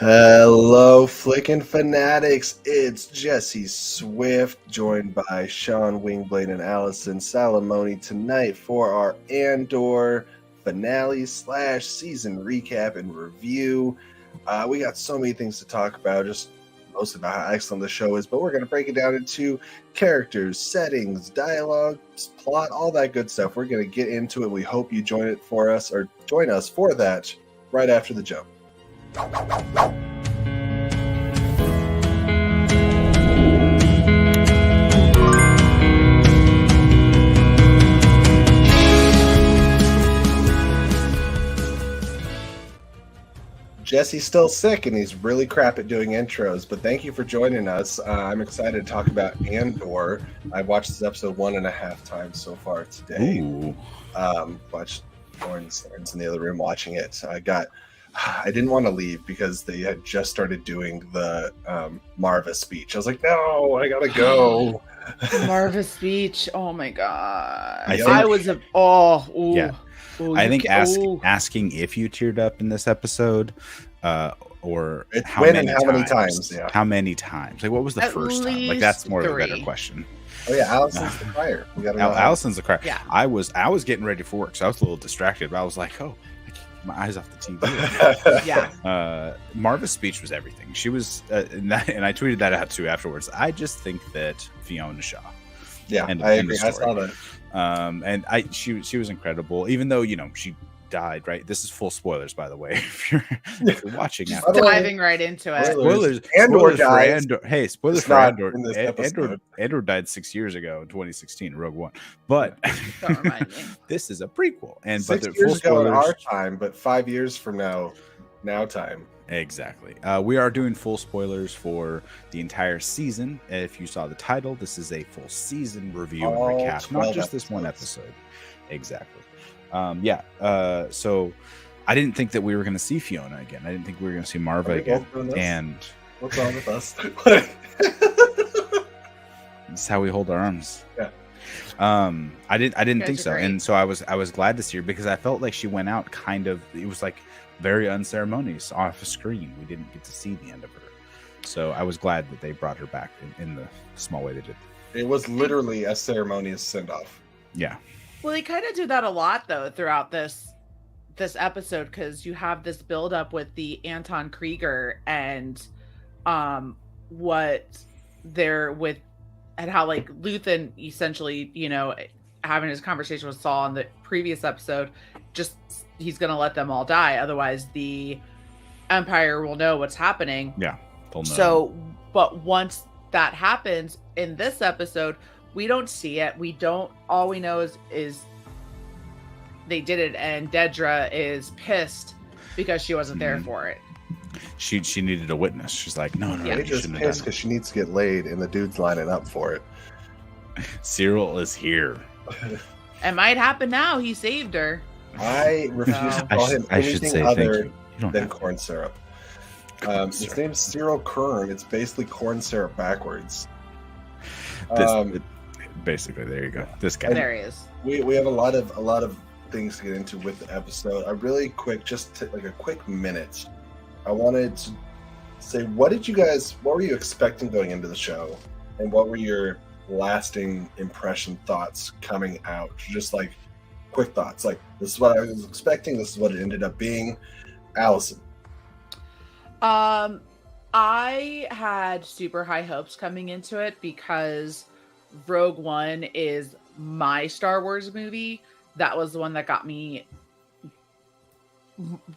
Hello, Flickin' Fanatics. It's Jesse Swift, joined by Sean Wingblade and Allison Salamoni tonight for our Andor finale / season recap and review. We got so many things to talk about, just mostly about how excellent the show is, but we're going to break it down into characters, settings, dialogue, plot, all that good stuff. We're going to get into it. We hope you join us for that right after the jump. Jesse's still sick and he's really crap at doing intros, but thank you for joining us. I'm excited to talk about Andor. I've watched this episode 1.5 times so far today. Watched Lauren's in the other room watching it. I didn't want to leave because they had just started doing the Marva speech. I was like, no, I gotta go. Marva speech. Oh my god. I think asking if you teared up in this episode, or it's how many times. Times. Yeah. How many times? Like, what was the first time? Like, that's more 3. Of a better question. Oh yeah, Allison's the crier. We got Allison's the crier. Yeah. I was getting ready for work, so I was a little distracted. But I was like, oh, I can't keep my eyes off the TV. Yeah. Marva's speech was everything. She was, and I tweeted that out too afterwards. I just think that Fiona Shaw. Yeah, I agree. I saw that. And she was incredible, even though she died. Right, this is full spoilers, by the way. If you're watching, diving right into it. Andor spoilers died. for Andor. Hey, spoilers for Andor. Andor died 6 years ago in 2016, Rogue One. But Don't remind me. This is a prequel, and 6 years ago in our time, but 5 years from now time. Exactly. We are doing full spoilers for the entire season. If you saw the title, this is a full season review and recap, not just this one episode. Exactly. So I didn't think that we were going to see Fiona again. I didn't think we were going to see Marva again. And what's wrong with us? This is how we hold our arms. Yeah. I didn't think so, great. and so I was glad to see her because I felt like she went out kind of. It was like very unceremonious off a screen. We didn't get to see the end of her, so I was glad that they brought her back in the small way they did. It was literally a ceremonious send-off. Yeah. Well, they kind of do that a lot though throughout this episode, because you have this build up with the Anton Krieger and what they're with, and how like Luthen essentially, having his conversation with Saul in the previous episode, just he's gonna let them all die, otherwise the Empire will know what's happening. Yeah, they'll know. So, but once that happens in this episode, we don't see it. All we know is they did it, and Dedra is pissed because she wasn't there for it. She needed a witness. She's like, no, They just pissed because she needs to get laid, and the dude's lining up for it. Cyril is here. It might happen now. He saved her. I refuse to call him anything other than corn syrup. His name's Cyril Kern. It's basically corn syrup backwards. Basically, there you go. This guy. There he is. We have a lot of things to get into with the episode. A really quick, a quick minute. I wanted to say, what were you expecting going into the show, and what were your lasting impression thoughts coming out? Just like quick thoughts, like this is what I was expecting, this is what it ended up being. Allison. I had super high hopes coming into it because Rogue One is my Star Wars movie. That was the one that got me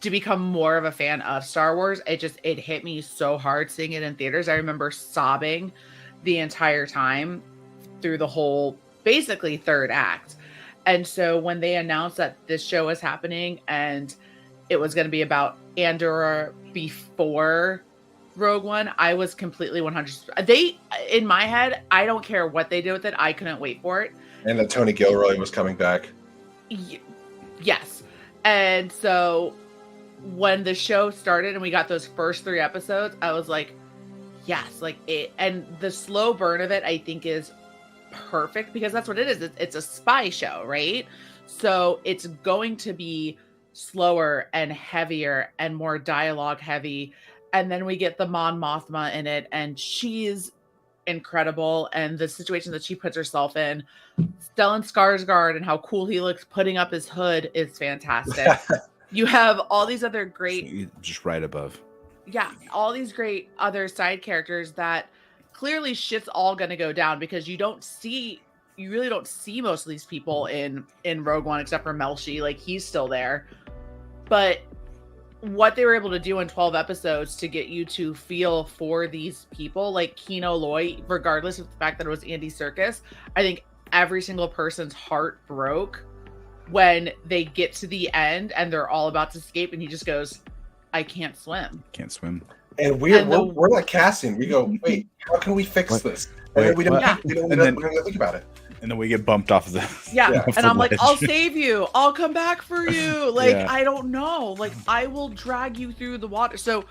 to become more of a fan of Star Wars. It hit me so hard seeing it in theaters. I remember sobbing the entire time through the whole basically third act. And so when they announced that this show was happening and it was going to be about Andor before Rogue One, I was completely 100%. In my head, I don't care what they did with it. I couldn't wait for it. And that Tony Gilroy was coming back. Yes. And so when the show started and we got those first 3 episodes, I was like, yes, like it. And the slow burn of it, I think, is perfect because that's what it is. It's a spy show, right? So it's going to be slower and heavier and more dialogue heavy and then we get the Mon Mothma in it, and she's incredible, and the situation that she puts herself in. Stellan Skarsgård and how cool he looks putting up his hood is fantastic. You have all these other great, just right above. Yeah, all these great other side characters that clearly shit's all going to go down because you really don't see most of these people in Rogue One except for Melshi. Like, he's still there, but what they were able to do in 12 episodes to get you to feel for these people, like Kino Loy, regardless of the fact that it was Andy Serkis, I think every single person's heart broke when they get to the end and they're all about to escape and he just goes, I can't swim. Can't swim. And we're not casting. We go, wait, how can we fix this? And then we don't think about it. And then we get bumped off the and I'm like, I'll save you. I'll come back for you. Like, I don't know. Like, I will drag you through the water. So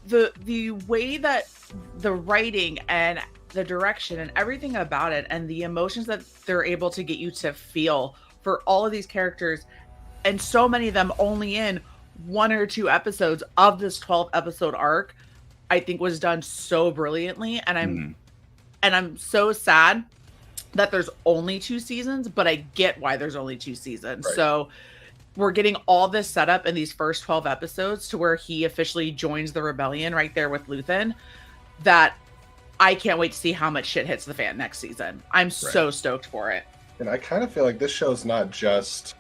the way that the writing and the direction and everything about it and the emotions that they're able to get you to feel for all of these characters, and so many of them only in 1 or 2 episodes of this 12 episode arc, I think was done so brilliantly. And I'm so sad that there's only 2 seasons, but I get why there's only 2 seasons. Right. So we're getting all this set up in these first 12 episodes to where he officially joins the rebellion right there with Luthen, that I can't wait to see how much shit hits the fan next season. I'm so stoked for it. And I kind of feel like this show's not just,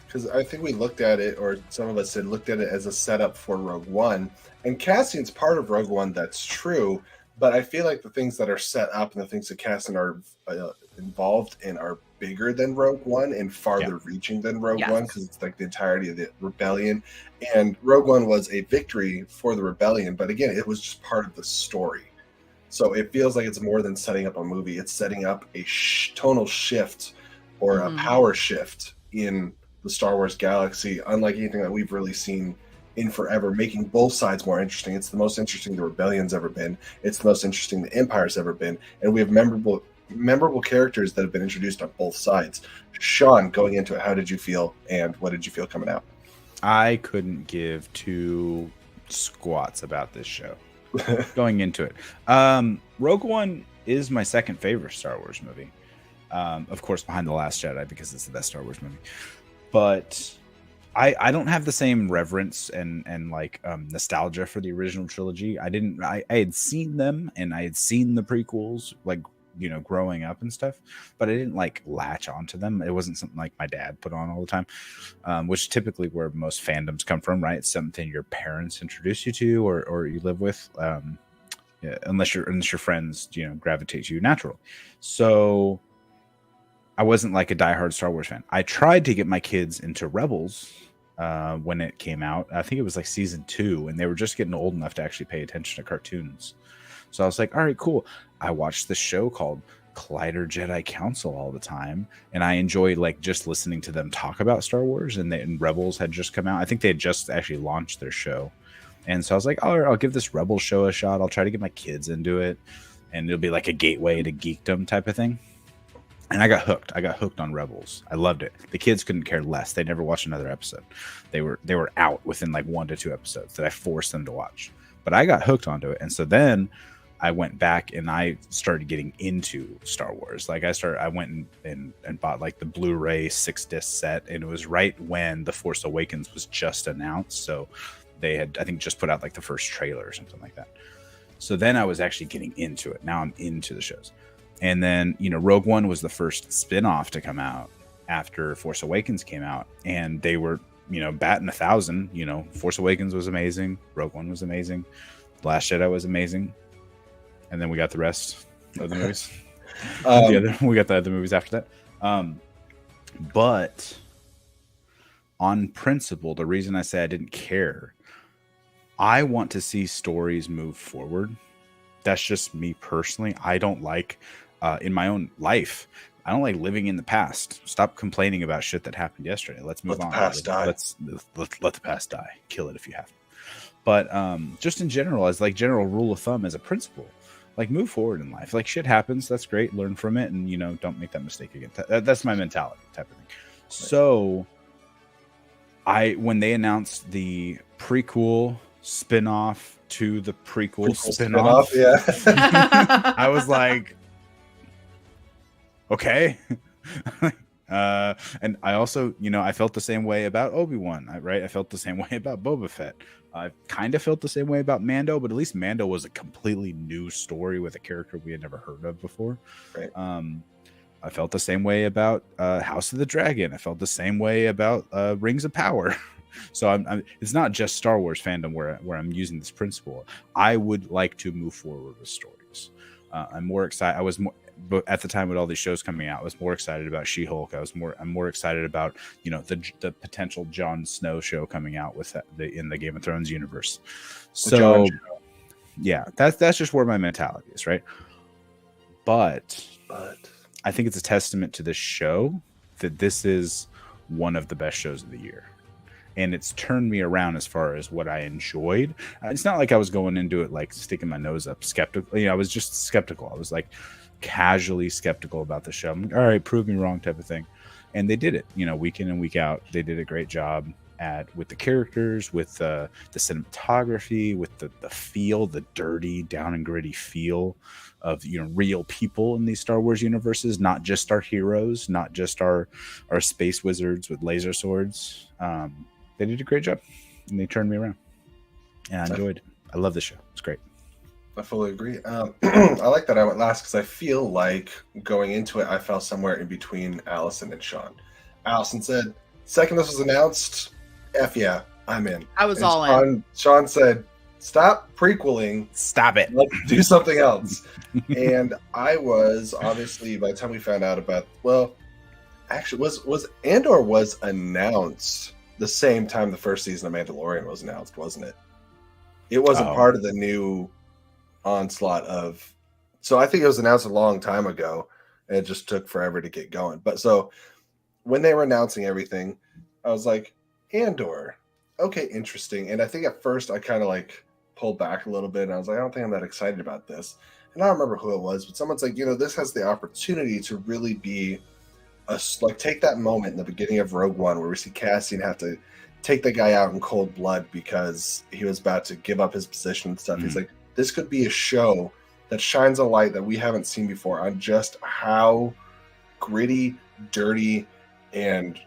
because I think we looked at it, or some of us had looked at it as a setup for Rogue One, and casting's part of Rogue One, that's true, but I feel like the things that are set up and the things that casting are involved in are bigger than Rogue One and farther reaching than Rogue One, because it's like the entirety of the rebellion. And Rogue One was a victory for the rebellion, but again, it was just part of the story. So it feels like it's more than setting up a movie. It's setting up a tonal shift or a power shift in the Star Wars galaxy, unlike anything that we've really seen in forever, making both sides more interesting. It's the most interesting the rebellion's ever been. It's the most interesting the Empire's ever been. And we have memorable characters that have been introduced on both sides. Sean, going into it, how did you feel, and what did you feel coming out? I couldn't give 2 squats about this show going into it. Rogue One is my second favorite Star Wars movie. Of course, behind The Last Jedi, because it's the best Star Wars movie. But I don't have the same reverence and like nostalgia for the original trilogy. I had seen them and I had seen the prequels, like, you know, growing up and stuff, but I didn't like latch onto them. It wasn't something like my dad put on all the time, which typically where most fandoms come from, right? It's something your parents introduce you to or you live with, unless your friends, you know, gravitate to you naturally. So I wasn't like a diehard Star Wars fan. I tried to get my kids into Rebels when it came out. I think it was like season 2, and they were just getting old enough to actually pay attention to cartoons. So I was like, all right, cool. I watched this show called Collider Jedi Council all the time, and I enjoyed like just listening to them talk about Star Wars. And Rebels had just come out. I think they had just actually launched their show, and so I was like, oh, I'll give this Rebels show a shot. I'll try to get my kids into it, and it'll be like a gateway to geekdom type of thing. And I got hooked. I got hooked on Rebels. I loved it. The kids couldn't care less. They never watched another episode. They were out within like 1 to 2 episodes that I forced them to watch. But I got hooked onto it, and so then I went back and I started getting into Star Wars. Like I went and bought like the Blu-ray 6-disc set, and it was right when The Force Awakens was just announced. So they had, I think, just put out like the first trailer or something like that. So then I was actually getting into it. Now I'm into the shows. And then, you know, Rogue One was the first spin-off to come out after Force Awakens came out, and they were, you know, batting 1,000. You know, Force Awakens was amazing. Rogue One was amazing. The Last Jedi was amazing. And then we got the rest of the movies. We got the other movies after that. But on principle, the reason I say I didn't care, I want to see stories move forward. That's just me personally. I don't like, in my own life, I don't like living in the past. Stop complaining about shit that happened yesterday. Let's move on. Let the past die. Let the past die. Kill it if you have to. But just in general, as like general rule of thumb, as a principle, like move forward in life. Like shit happens. That's great. Learn from it. And, you know, don't make that mistake again. That's my mentality type of thing. Right. So when they announced the prequel spin-off to the prequel spin-off, spin-off. yeah. I was like, okay. And I also, I felt the same way about Obi-Wan, right? I felt the same way about Boba Fett. I kind of felt the same way about Mando, but at least Mando was a completely new story with a character we had never heard of before. Right. I felt the same way about House of the Dragon. I felt the same way about Rings of Power. So it's not just Star Wars fandom where I'm using this principle. I would like to move forward with stories. I'm more excited. But at the time with all these shows coming out, I was more excited about She-Hulk. I'm more excited about the potential Jon Snow show coming out with in the Game of Thrones universe. So yeah, that's just where my mentality is, right? But I think it's a testament to this show that this is one of the best shows of the year. And it's turned me around as far as what I enjoyed. It's not like I was going into it like sticking my nose up skeptical. I was just skeptical. I was like casually skeptical about the show. I'm like, all right, prove me wrong type of thing. And they did it, week in and week out. They did a great job with the characters, with the cinematography, with the feel, the dirty, down and gritty feel of real people in these Star Wars universes, not just our heroes, not just our space wizards with laser swords. They did a great job, and they turned me around, and I enjoyed it. I love the show. It's great. I fully agree. I like that I went last because I feel like going into it, I fell somewhere in between Allison and Sean. Allison said, second this was announced, F yeah, I'm in. I was all in. Sean said, stop prequeling. Stop it. Let's do something else. And I was, obviously, by the time we found out about, actually, was Andor was announced the same time the first season of Mandalorian was announced, wasn't it? It wasn't part of the new onslaught of, so I think it was announced a long time ago and it just took forever to get going. But so when they were announcing everything, I was like, Andor, okay, interesting. And I think at first I kind of like pulled back a little bit and I was like, I don't think I'm that excited about this. And I don't remember who it was, but someone's like, this has the opportunity to really be take that moment in the beginning of Rogue One where we see Cassian have to take the guy out in cold blood because he was about to give up his position and stuff. Mm-hmm. He's like, this could be a show that shines a light that we haven't seen before on just how gritty, dirty, and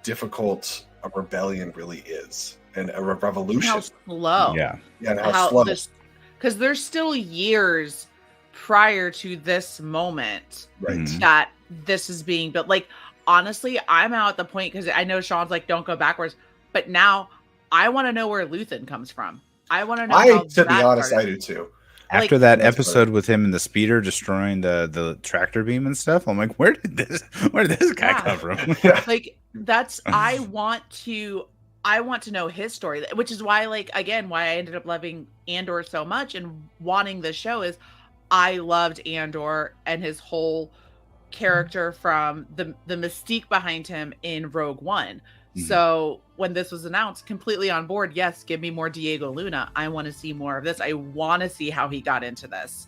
difficult a rebellion really is, and a revolution. How slow. Yeah, and how slow. Because there's still years prior to this moment, right? That this is being built. Like, honestly, I'm out at the point, because I know Sean's like, don't go backwards, but now I want to know where Luthen comes from. I want to know. To be honest, I do too. After that episode with him in the speeder destroying the tractor beam and stuff, I'm like, where did this guy come from? Like, that's, I want to know his story, which is why, like, again, why I ended up loving Andor so much and wanting this show is I loved Andor and his whole character from the mystique behind him in Rogue One. Mm-hmm. So when this was announced, completely on board. Yes, give me more Diego Luna. I want to see more of this. I want to see how he got into this.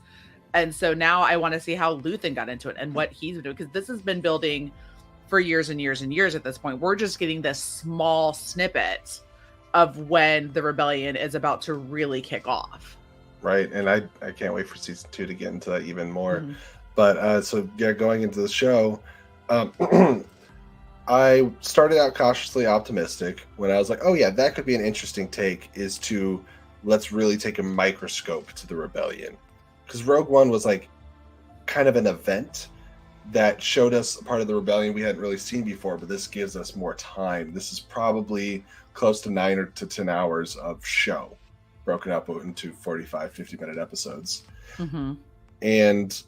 And so now I want to see how Luthen got into it and what he's doing, because this has been building for years and years and years at this point. We're just getting this small snippet of when the rebellion is about to really kick off. Right. And I can't wait for season 2 to get into that even more. Mm-hmm. But so yeah, going into the show, I started out cautiously optimistic when I was like, oh yeah, that could be an interesting take, is to let's really take a microscope to the rebellion. Because Rogue One was like kind of an event that showed us a part of the rebellion we hadn't really seen before, but this gives us more time. This is probably close to 9 to 10 hours of show broken up into 45, 50-minute episodes. Mm-hmm. And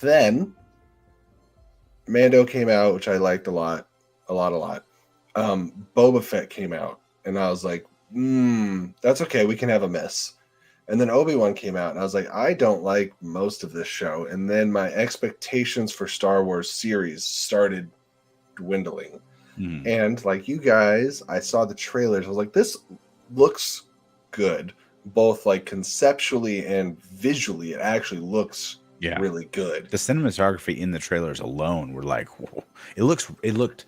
then Mando came out, which I liked a lot. Boba Fett came out, and I was like, that's okay, we can have a miss. And then Obi-Wan came out, and I was like, I don't like most of this show. And then my expectations for Star Wars series started dwindling. And like you guys, I saw the trailers. I was like, this looks good, both like conceptually and visually. It actually looks really good. The cinematography in the trailers alone were like, whoa. It looked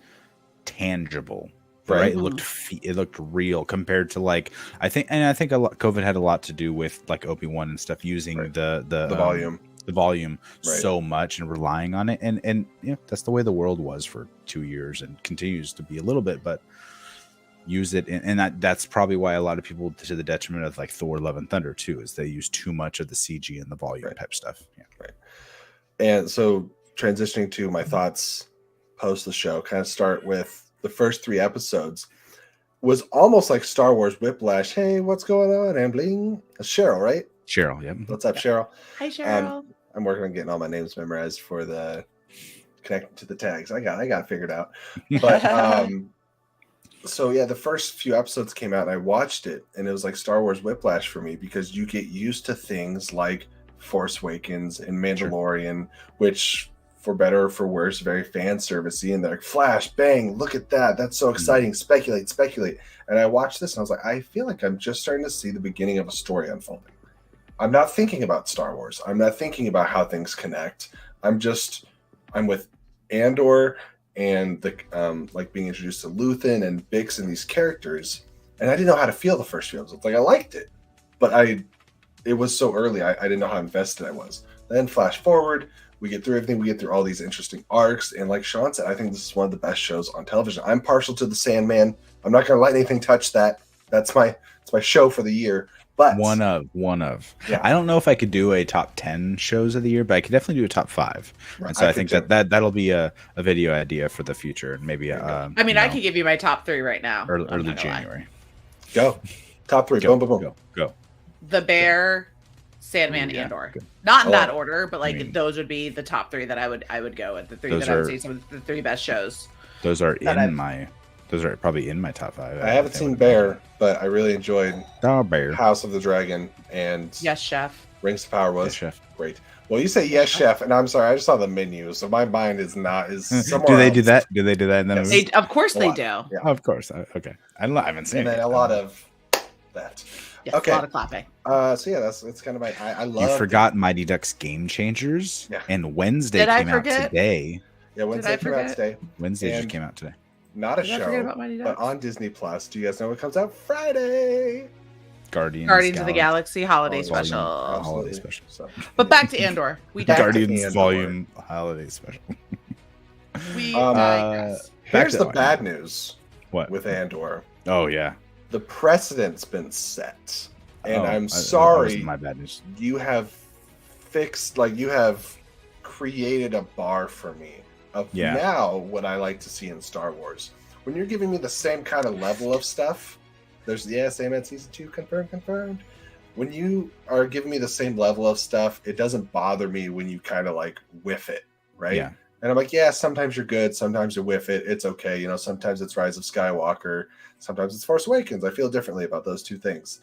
tangible right? It looked real compared to like I think COVID had a lot to do with like Obi-Wan and stuff using the volume so much and relying on it, and that's the way the world was for 2 years and continues to be a little bit, but use it and that's probably why a lot of people, to the detriment of like Thor Love and Thunder too, is they use too much of the CG and the volume type stuff. And so transitioning to my thoughts post the show, kind of start with the first 3 episodes was almost like Star Wars Whiplash. Hey, what's going on, Ambling? Cheryl, right? Cheryl, yeah. What's up, Cheryl? Hi, Cheryl. I'm working on getting all my names memorized for the connecting to the tags. I got it figured out. But so yeah, the first few episodes came out and I watched it, and it was like Star Wars Whiplash for me, because you get used to things like Force Awakens and Mandalorian, which for better or for worse, very fan servicey, and they're like, flash, bang, look at that. That's so exciting. Speculate. And I watched this and I was like, I feel like I'm just starting to see the beginning of a story unfolding. I'm not thinking about Star Wars. I'm not thinking about how things connect. I'm with Andor and the like being introduced to Luthen and Bix and these characters, and I didn't know how to feel the first few episodes. Like I liked it, but it was so early. I didn't know how invested I was. Then flash forward, we get through everything. We get through all these interesting arcs, and like Sean said, I think this is one of the best shows on television. I'm partial to the Sandman. I'm not going to let anything touch that. It's my show for the year. But one of. Yeah. I don't know if I could do a top 10 shows of the year, but I could definitely do a top 5. Right. And so I think that'll be a video idea for the future, and maybe I could give you my top 3 right now. Early January. Go. Top 3. Boom. Go. The Bear, Sandman, Andor. Good. Not in that order, but like those would be the top 3 that I would go with. The 3 that I would say some of the 3 best shows. Those are probably in my top 5. I haven't seen Bear, but I really enjoyed Bear, House of the Dragon, and Yes, Chef. Rings of Power was Yes, Chef. Great. Well, you say Yes, Chef, and I'm sorry, I just saw the menu, so my mind is somewhere. Do they else. do that? Do they do that in the movie? Of course they do. Yeah. Of course. Okay. I haven't seen it. And then a lot of that. Yes, okay. A lot of clapping. So yeah, that's kind of I love. You forgot Mighty Ducks Game Changers, and Wednesday came out today. Yeah, Wednesday came out today. Wednesday just came out today. Not a show, but on Disney Plus. Do you guys know what comes out Friday? Guardians of the Galaxy Holiday Special. Holiday Special. So, but back to Andor. Guardians Volume Holiday Special. Here's the bad news. What? With Andor? Oh yeah. The precedent's been set, and I'm sorry. My bad news. You have created a bar for me of now what I like to see in Star Wars. When you're giving me the same kind of level of stuff, same at season 2, confirmed. When you are giving me the same level of stuff, it doesn't bother me when you kind of like whiff it, right? Yeah. And I'm like, sometimes you're good, sometimes you whiff it. It's okay. Sometimes it's Rise of Skywalker, sometimes it's Force Awakens. I feel differently about those 2 things.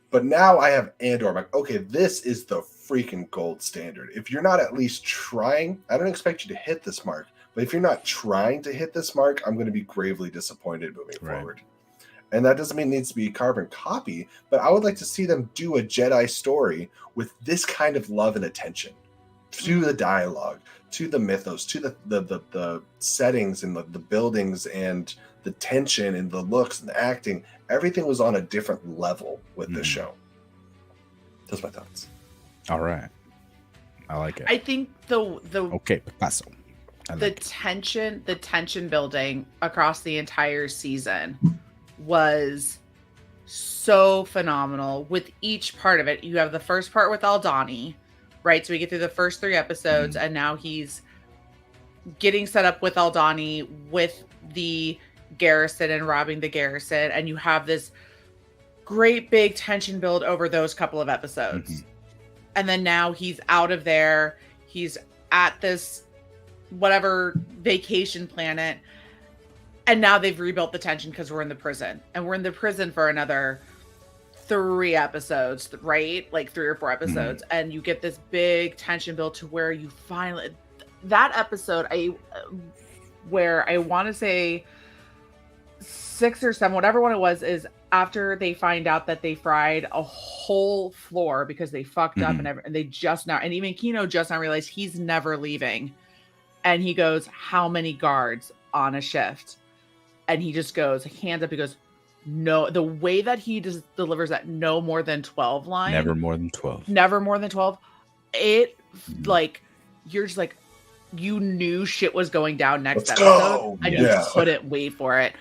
But now I have Andor. I'm like, okay, this is the freaking gold standard. If you're not at least trying, I don't expect you to hit this mark, but if you're not trying to hit this mark, I'm going to be gravely disappointed moving forward. And that doesn't mean it needs to be a carbon copy, but I would like to see them do a Jedi story with this kind of love and attention to the dialogue, to the mythos, to the settings and the buildings and the tension and the looks and the acting. Everything was on a different level with this show. That's my thoughts. All right. I like it. I think the okay, Picasso. The tension building across the entire season was so phenomenal with each part of it. You have the first part with Aldani, right? So we get through the first 3 episodes, and now he's getting set up with Aldani with the garrison and robbing the garrison, and you have this great big tension build over those couple of episodes. And then now he's out of there, he's at this whatever vacation planet, and now they've rebuilt the tension because we're in the prison, and we're in the prison for another 3 episodes, right? Like 3 or 4 episodes, and you get this big tension build to where you finally, that episode, where I want to say 6 or 7, whatever one it was, is after they find out that they fried a whole floor because they fucked up, and they just now, and even Kino just now realized he's never leaving, and he goes, how many guards on a shift? and he just goes hands up. He goes, no. The way that he just delivers that no more than 12 line, Never more than 12. never more than 12. It Mhm. like you're just like you knew shit was going down next Let's episode, go! and Yeah. you couldn't wait for it.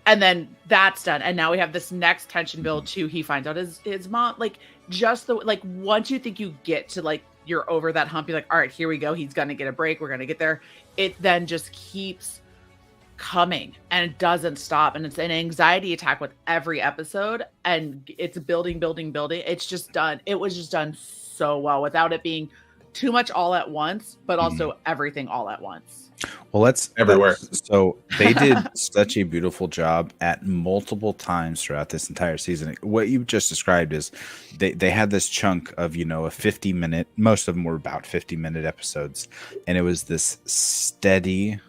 And then that's done, and now we have this next tension build too. He finds out his mom, like just the like once you think you get to like you're over that hump, you're like, all right, here we go. He's gonna get a break. We're gonna get there. It then just keeps coming and it doesn't stop, and it's an anxiety attack with every episode, and it's building. It's just done. It was just done so well without it being too much all at once, but also everything all at once. Well, let's Everywhere. So they did such a beautiful job at multiple times throughout this entire season. What you just described is they had this chunk of, a 50-minute, most of them were about 50-minute episodes. And it was this steady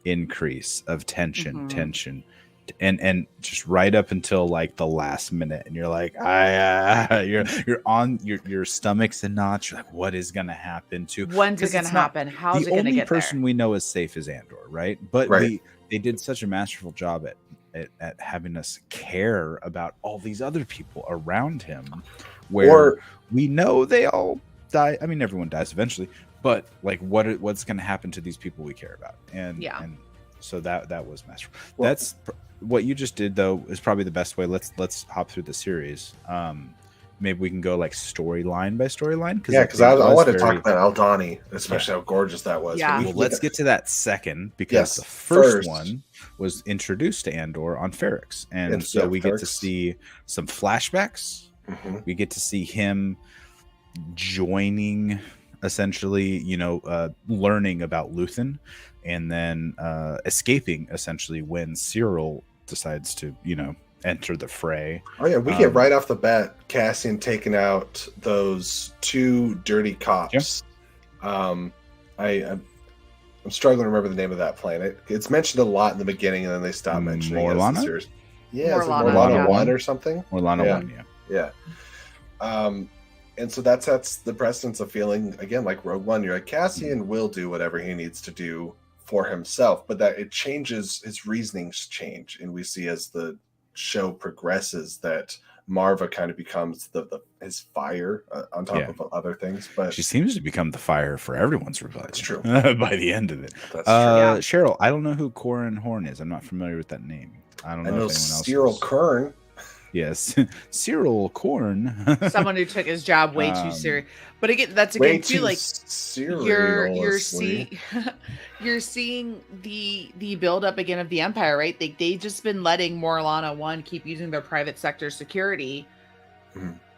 increase of tension, and just right up until like the last minute, and you're like, you're on your stomach's in knots. You're like, what is gonna happen to? When's it gonna happen? How's it gonna get there? The only person we know is safe is Andor, right? But they did such a masterful job at having us care about all these other people around him, where we know they all die. I mean, everyone dies eventually, but like, what's gonna happen to these people we care about? And so that was masterful. Well, that's what you just did, though, is probably the best way. Let's hop through the series. Maybe we can go like storyline by storyline. Because I wanted to talk about Aldani, especially how gorgeous that was. Yeah. Well, let's get to that second, because the first one was introduced to Andor on Ferrix, and so we get to see some flashbacks. Mm-hmm. We get to see him joining, essentially, learning about Luthen, and then escaping, essentially, when Cyril decides to, enter the fray. Oh yeah, we get right off the bat Cassian taking out those two dirty cops. Yeah. I'm struggling to remember the name of that planet. It's mentioned a lot in the beginning, and then they stop mentioning Morlana? it. Yeah, Morlana 1 or something. Morlana 1, yeah. And so that sets the precedence of feeling, again, like Rogue One. You're like, Cassian will do whatever he needs to do for himself, but that it changes, his reasonings change, and we see as the show progresses that Marva kind of becomes his fire on top of other things. But she seems to become the fire for everyone's rebellion. That's true. By the end of it. That's true. Cheryl, I don't know who Corin Horn is. I'm not familiar with that name. I don't know if anyone else Cyril Kern. Yes, Cyril Korn. Someone who took his job way too serious. But again, that's again too like you're seeing the build up again of the Empire, right? They just been letting Morlana 1 keep using their private sector security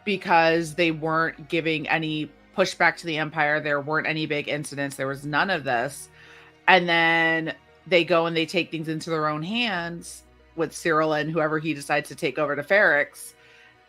because they weren't giving any pushback to the Empire. There weren't any big incidents. There was none of this, and then they go and they take things into their own hands with Cyril and whoever he decides to take over to Ferrix,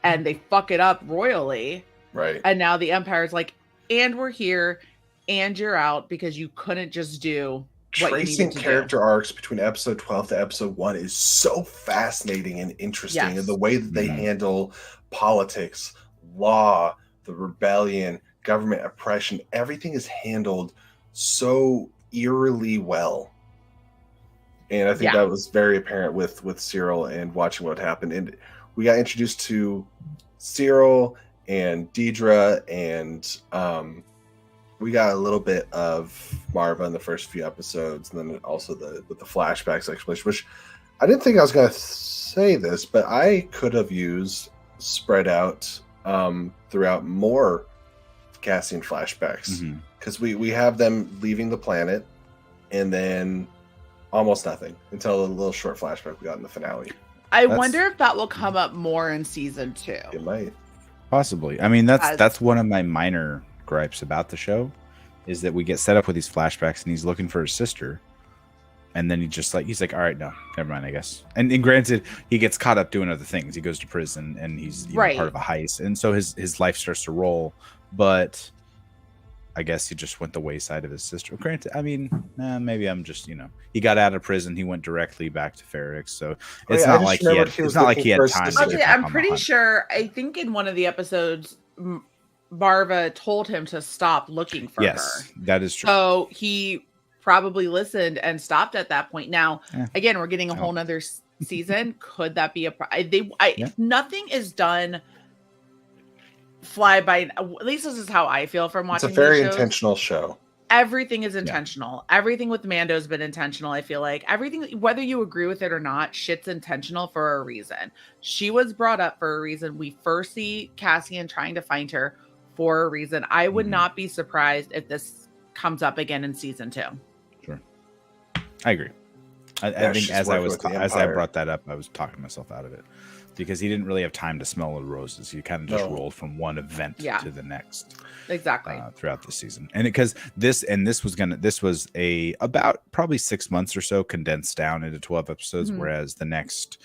and they fuck it up royally. Right. And now the Empire's like, and we're here, and you're out because you couldn't just do what tracing you needed to character do. Arcs between episode 12 to episode 1 is so fascinating and interesting. Yes. And the way that they handle politics, law, the rebellion, government oppression, everything is handled so eerily well. And I think that was very apparent with Cyril and watching what happened. And we got introduced to Cyril and Deidre, and we got a little bit of Marva in the first few episodes, and then also with the flashbacks explanation, which I didn't think I was going to say this, but I could have used spread out throughout more Cassian flashbacks, because we have them leaving the planet, and then almost nothing until a little short flashback we got in the finale. I wonder if that will come up more in season 2. It might. Possibly. I mean, that's one of my minor gripes about the show, is that we get set up with these flashbacks and he's looking for his sister, and then he's like, all right, no, never mind, I guess. And granted, he gets caught up doing other things. He goes to prison and he's part of a heist, and so his life starts to roll. But I guess he just went the wayside of his sister. Granted, I mean, maybe I'm just, he got out of prison. He went directly back to Ferrix. So it's not like he had time. I'm pretty sure. I think in one of the episodes, Marva told him to stop looking for her. Yes, that is true. So he probably listened and stopped at that point. Now, Yeah. again, we're getting a whole nother season. Could that be nothing is done fly by. At least this is how I feel from watching. It's a very these shows. intentional show. Everything is intentional. Everything with Mando's been intentional. I feel like everything, whether you agree with it or not, shit's intentional for a reason. She was brought up for a reason. We first see Cassian trying to find her for a reason. I would not be surprised if this comes up again in season 2. Sure. I agree. I think as I brought that up, I was talking myself out of it because he didn't really have time to smell the roses. He kind of just rolled from one event to the next. Exactly. Throughout the season. And because this was about probably 6 months or so condensed down into 12 episodes, whereas the next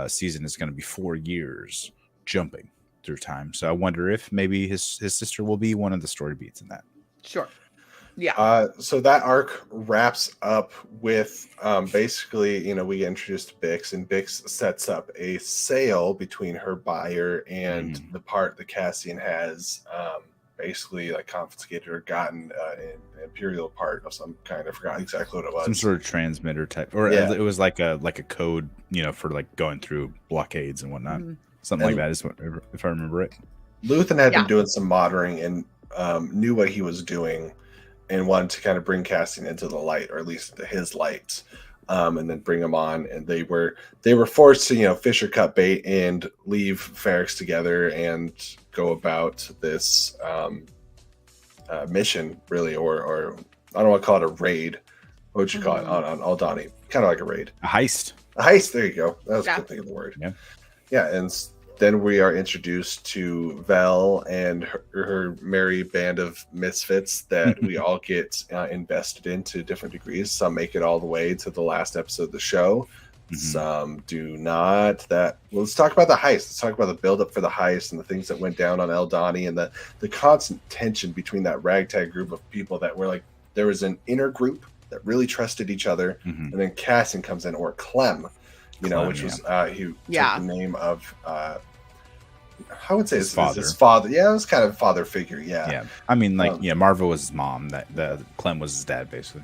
season is going to be 4 years jumping through time. So I wonder if maybe his sister will be one of the story beats in that. Sure. Yeah. So that arc wraps up with basically, we get introduced to Bix, and Bix sets up a sale between her buyer and the part that Cassian has basically like confiscated or gotten an Imperial part of some kind. I forgot exactly what it was. Some sort of transmitter type, or it was like a code, for like going through blockades and whatnot. Something like that is what, if I remember right. Luthen had been doing some monitoring and knew what he was doing, and wanted to kind of bring Cassian into the light, or at least into his light, and then bring him on. And they were forced to, fish or cut bait and leave Ferrex together and go about this mission, really, or I don't want to call it a raid. What would you call it on Aldhani? Kind of like a raid. A heist. A heist. There you go. That was a good thing of the word. Yeah. Yeah, and then we are introduced to Vel and her merry band of misfits that we all get invested in to different degrees. Some make it all the way to the last episode of the show. Some do not. Let's talk about the heist. Let's talk about the buildup for the heist and the things that went down on Aldhani, and the constant tension between that ragtag group of people that were like, there was an inner group that really trusted each other, and then Cassian comes in, or Clem, which was he took the name of I would say his father. Yeah, it was kind of father figure. Yeah. Yeah. I mean, Marva was his mom. That Clem was his dad, basically.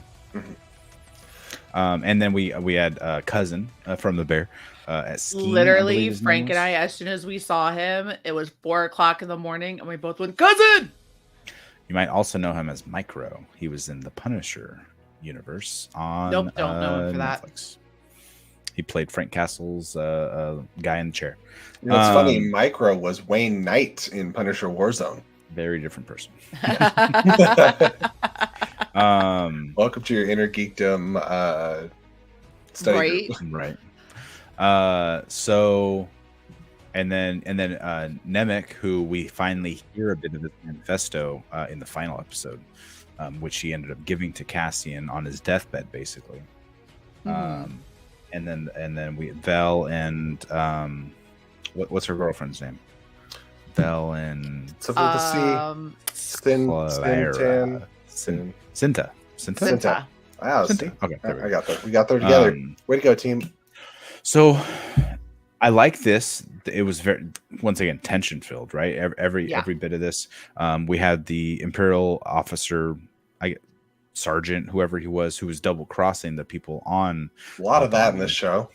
And then we had cousin from the bear at Skeen. Literally, Frank and I, as soon as we saw him, it was 4:00 in the morning, and we both went, "Cousin!" You might also know him as Micro. He was in the Punisher universe on don't know him for Netflix. That. He played Frank Castle's guy in the chair. It's funny. Micro was Wayne Knight in Punisher Warzone. Very different person. Welcome to your inner geekdom study group. Right. So, and then Nemec, who we finally hear a bit of his manifesto in the final episode, which he ended up giving to Cassian on his deathbed, basically. And then we Vel and what's her girlfriend's name? Vel and Cinta. Wow, Cinta. Okay, we got there together. Way to go, team. So I like this. It was very, once again, tension filled, right? Every bit of this. We had the Imperial officer, sergeant, whoever he was, who was double crossing the people on. A lot of that in this show.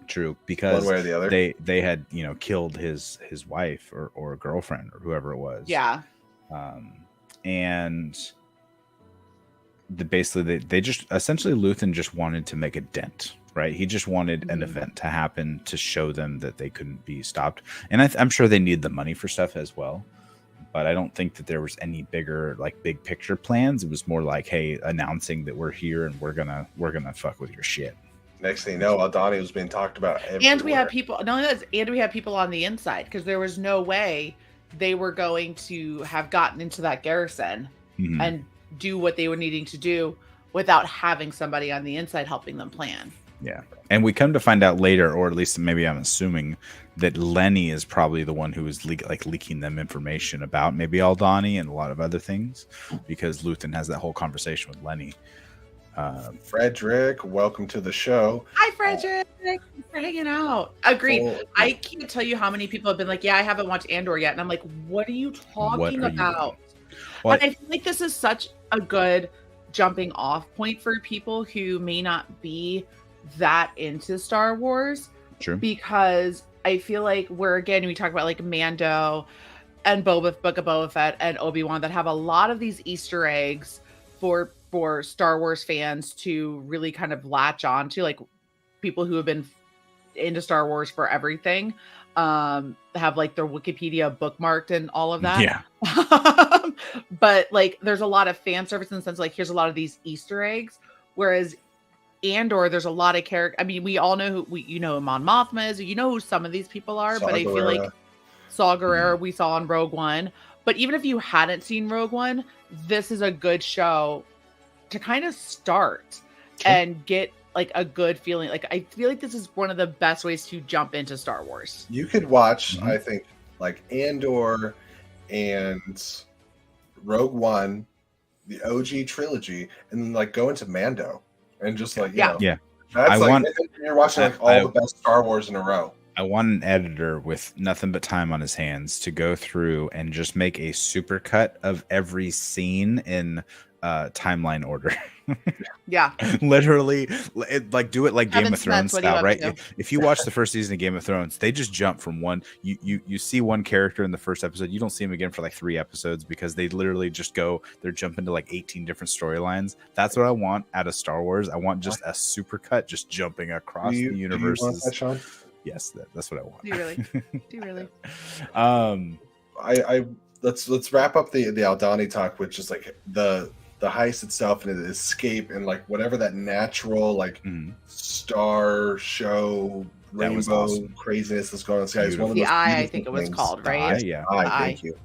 True, because one way or the other, they had killed his wife or girlfriend or whoever it was. Yeah. And basically they just essentially Luthen just wanted to make a dent, right? He just wanted an event to happen to show them that they couldn't be stopped. And I'm sure they need the money for stuff as well. But I don't think that there was any bigger, big picture plans. It was more like, hey, announcing that we're here and we're gonna fuck with your shit. Next thing you know, Aldhani was being talked about everywhere. And we had people. Not only that, and we had people on the inside, because there was no way they were going to have gotten into that garrison and do what they were needing to do without having somebody on the inside helping them plan. Yeah. And we come to find out later, or at least maybe I'm assuming, that Lenny is probably the one who was leaking them information about maybe Aldhani and a lot of other things, because Luthen has that whole conversation with Lenny. Frederick, welcome to the show. Hi, Frederick. Thanks for hanging out. Agreed. I can't tell you how many people have been like, yeah, I haven't watched Andor yet. And I'm like, what are you talking about? And I feel like this is such a good jumping off point for people who may not be that into Star Wars. True. Because I feel like we talk about like Mando and Book of Boba Fett and Obi-Wan that have a lot of these Easter eggs for Star Wars fans to really kind of latch on to, like people who have been into Star Wars for everything, have like their Wikipedia bookmarked and all of that. Yeah. But like there's a lot of fan service in the sense like here's a lot of these Easter eggs, whereas Andor, there's a lot of character. I mean, we all know who Mon Mothma is. You know who some of these people are, but I feel like Saw Gerrera we saw in Rogue One. But even if you hadn't seen Rogue One, this is a good show to kind of start and get like a good feeling. Like I feel like this is one of the best ways to jump into Star Wars. You could watch, I think, like Andor and Rogue One, the OG trilogy, and then like go into Mando and just like you know, that's you're watching like all the best Star Wars in a row. I want an editor with nothing but time on his hands to go through and just make a supercut of every scene in timeline order. Yeah. Literally, like do it like Game of Thrones Smith, style, right? If you watch the first season of Game of Thrones, they just jump from one. You see one character in the first episode, you don't see him again for like 3 episodes because they literally just they're jumping to like 18 different storylines. That's what I want out of Star Wars. I want just a supercut, just jumping across the universes. Do you want that, Sean? Yes, that's what I want. Do you really? Do you really? I let's wrap up the Aldani talk with just like the heist itself and the escape and like whatever that natural like star show rainbow craziness that's going on in the sky is one of the most Eye, I think it was called, right? The Eye, thank you.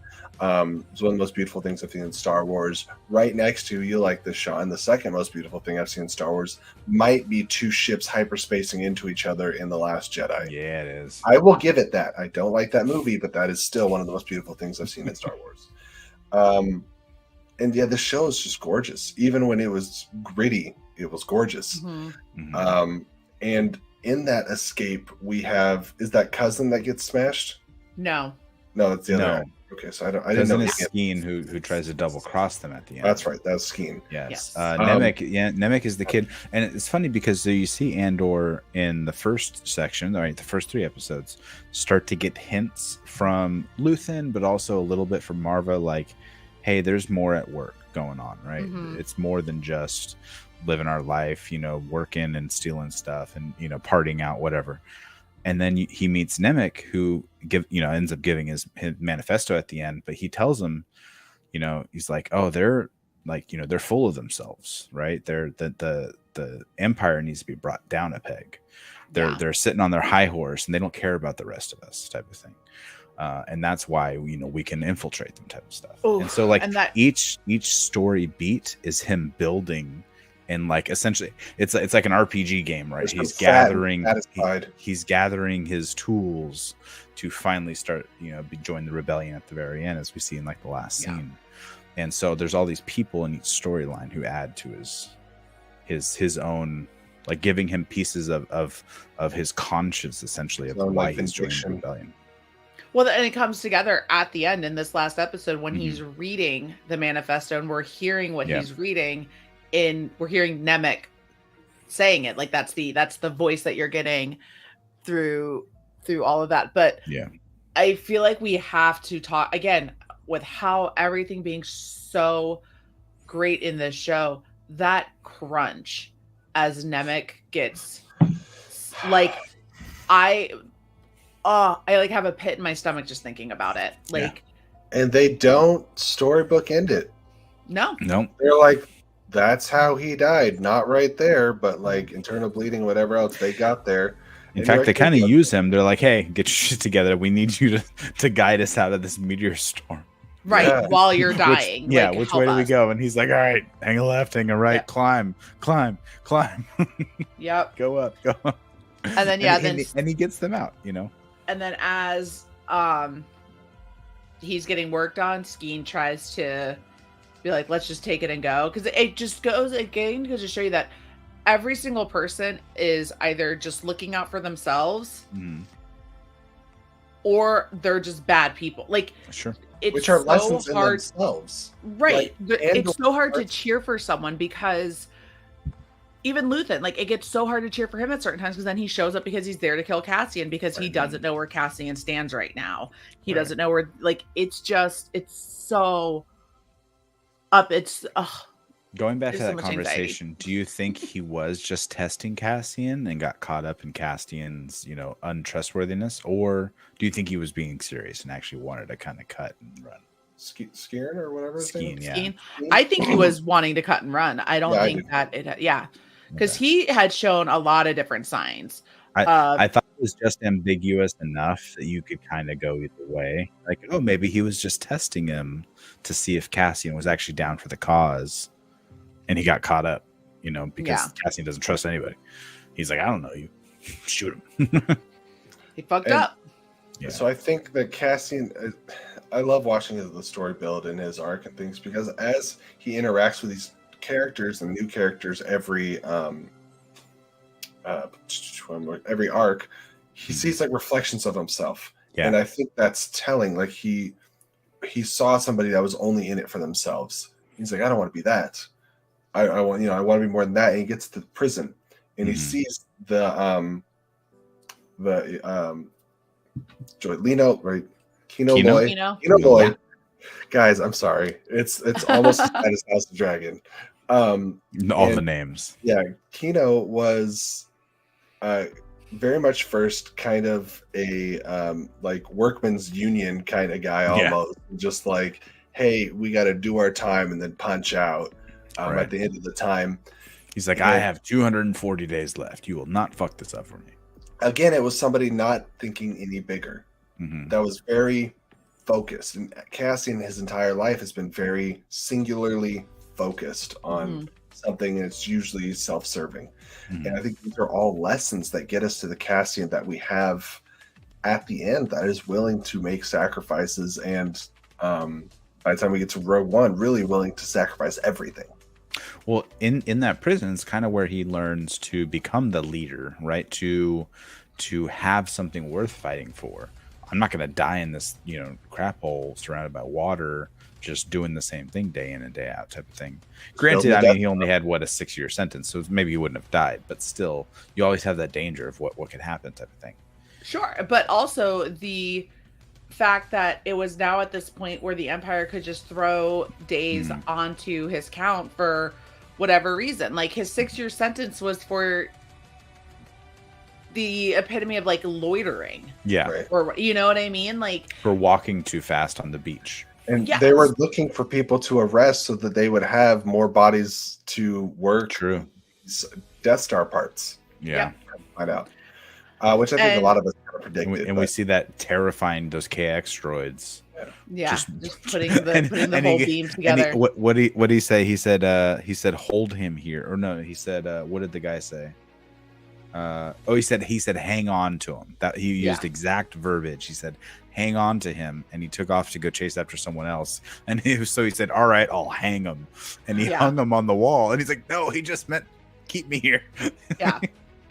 It's one of the most beautiful things I've seen in Star Wars. Right next to you, like this, Sean, the second most beautiful thing I've seen in Star Wars might be 2 ships hyperspacing into each other in The Last Jedi. Yeah, it is. I will give it that. I don't like that movie, but that is still one of the most beautiful things I've seen in Star Wars. And yeah, the show is just gorgeous. Even when it was gritty, it was gorgeous. And in that escape, we have is that cousin that gets smashed? No, that's the other guy. Okay, so I didn't know. It's Skeen who tries to double cross them at the end. That's right. That's Skeen. Yes. Nemec is the kid, and it's funny because so you see Andor in the first section, right? The first 3 episodes start to get hints from Luthen, but also a little bit from Marva, like, hey, there's more at work going on, right? It's more than just living our life, working and stealing stuff and partying out, whatever. And then he meets Nemec, who ends up giving his manifesto at the end. But he tells him, he's like, oh, they're like, they're full of themselves, right? They're the empire needs to be brought down a peg. They're sitting on their high horse and they don't care about the rest of us, type of thing. And that's why we can infiltrate them, type of stuff. And so like each story beat is him building. And like essentially, it's like an RPG game, right? He's gathering his tools to finally start, join the rebellion at the very end, as we see in like the last scene. And so there's all these people in each storyline who add to his own, like giving him pieces of his conscience, essentially, of why he's joining the rebellion. Well, and it comes together at the end in this last episode when he's reading the manifesto, and we're hearing what he's reading. We're hearing Nemec saying it, like that's the voice that you're getting through all of that. But I feel like we have to talk again with how everything being so great in this show, that crunch as Nemec gets like I like have a pit in my stomach just thinking about it. Like, and they don't storybook end it. No. They're like, that's how he died. Not right there, but like internal bleeding, whatever else they got there. In fact, they kind of use him. They're like, hey, get your shit together. We need you to guide us out of this meteor storm. Right, while you're dying. Which way do we go? And he's like, all right, hang a left, hang a right, climb. Yep. Go up. And then and he gets them out, And then as he's getting worked on, Skeen tries to be like, let's just take it and go. Because it just goes to show you that every single person is either just looking out for themselves or they're just bad people. Like, sure. it's which are so lessons in hard. themselves. Right. Like, It's so hard to cheer for someone because even Luthen, like it gets so hard to cheer for him at certain times because then he shows up because he's there to kill Cassian because he doesn't know where Cassian stands right now. He doesn't know where, like, it's so up. It's Going back to there's so that much conversation, do you think he was just testing Cassian and got caught up in Cassian's, untrustworthiness, or do you think he was being serious and actually wanted to kind of cut and run? Skiern or whatever. Skeen, yeah. Skeen. I think he was wanting to cut and run. I don't think that because he had shown a lot of different signs. I thought it was just ambiguous enough that you could kind of go either way. Like, oh, maybe he was just testing him to see if Cassian was actually down for the cause, and he got caught up, because Cassian doesn't trust anybody. He's like, I don't know you. Shoot him. He fucked up. Yeah. So I think that Cassian, I love watching the story build in his arc and things because as he interacts with these characters and new characters every arc, he sees like reflections of himself. Yeah. And I think that's telling. Like he saw somebody that was only in it for themselves. He's like, I don't want to be that. I want to be more than that. And he gets to the prison and he sees the Kino Boy. Yeah. Guys, I'm sorry. It's almost as bad as House of Dragon. All the names. Yeah, Kino was very much first kind of a like workman's union kind of guy almost. Yeah. Just like, hey, we got to do our time and then punch out at the end of the time. He's like, I have 240 days left. You will not fuck this up for me. Again, it was somebody not thinking any bigger. Mm-hmm. That was very focused. And Cassian, his entire life, has been very singularly focused on something, and it's usually self-serving. Mm-hmm. And I think these are all lessons that get us to the Cassian that we have at the end that is willing to make sacrifices, and by the time we get to Rogue One, really willing to sacrifice everything. Well, in that prison is kind of where he learns to become the leader, right? To have something worth fighting for. I'm not going to die in this, crap hole surrounded by water, just doing the same thing day in and day out type of thing. Granted, I mean, he only had, a 6-year sentence, so maybe he wouldn't have died, but still, you always have that danger of what could happen type of thing. Sure, but also the fact that it was now at this point where the Empire could just throw days onto his count for whatever reason. Like, his 6-year sentence was for the epitome of like loitering. Yeah. Right. Or you know what I mean? Like, for walking too fast on the beach. And they were looking for people to arrest so that they would have more bodies to work. True. Death Star parts. Yeah. Find out. Which I think a lot of us kind of predicted. And we see that terrifying those KX droids. Yeah. Just putting the whole beam together. What did he say? He said hold him here. Or no, he said what did the guy say? He said hang on to him. That he used exact verbiage. He said hang on to him, and he took off to go chase after someone else. And he said, all right, I'll hang him. And he hung him on the wall. And he's like, no, he just meant keep me here. Yeah.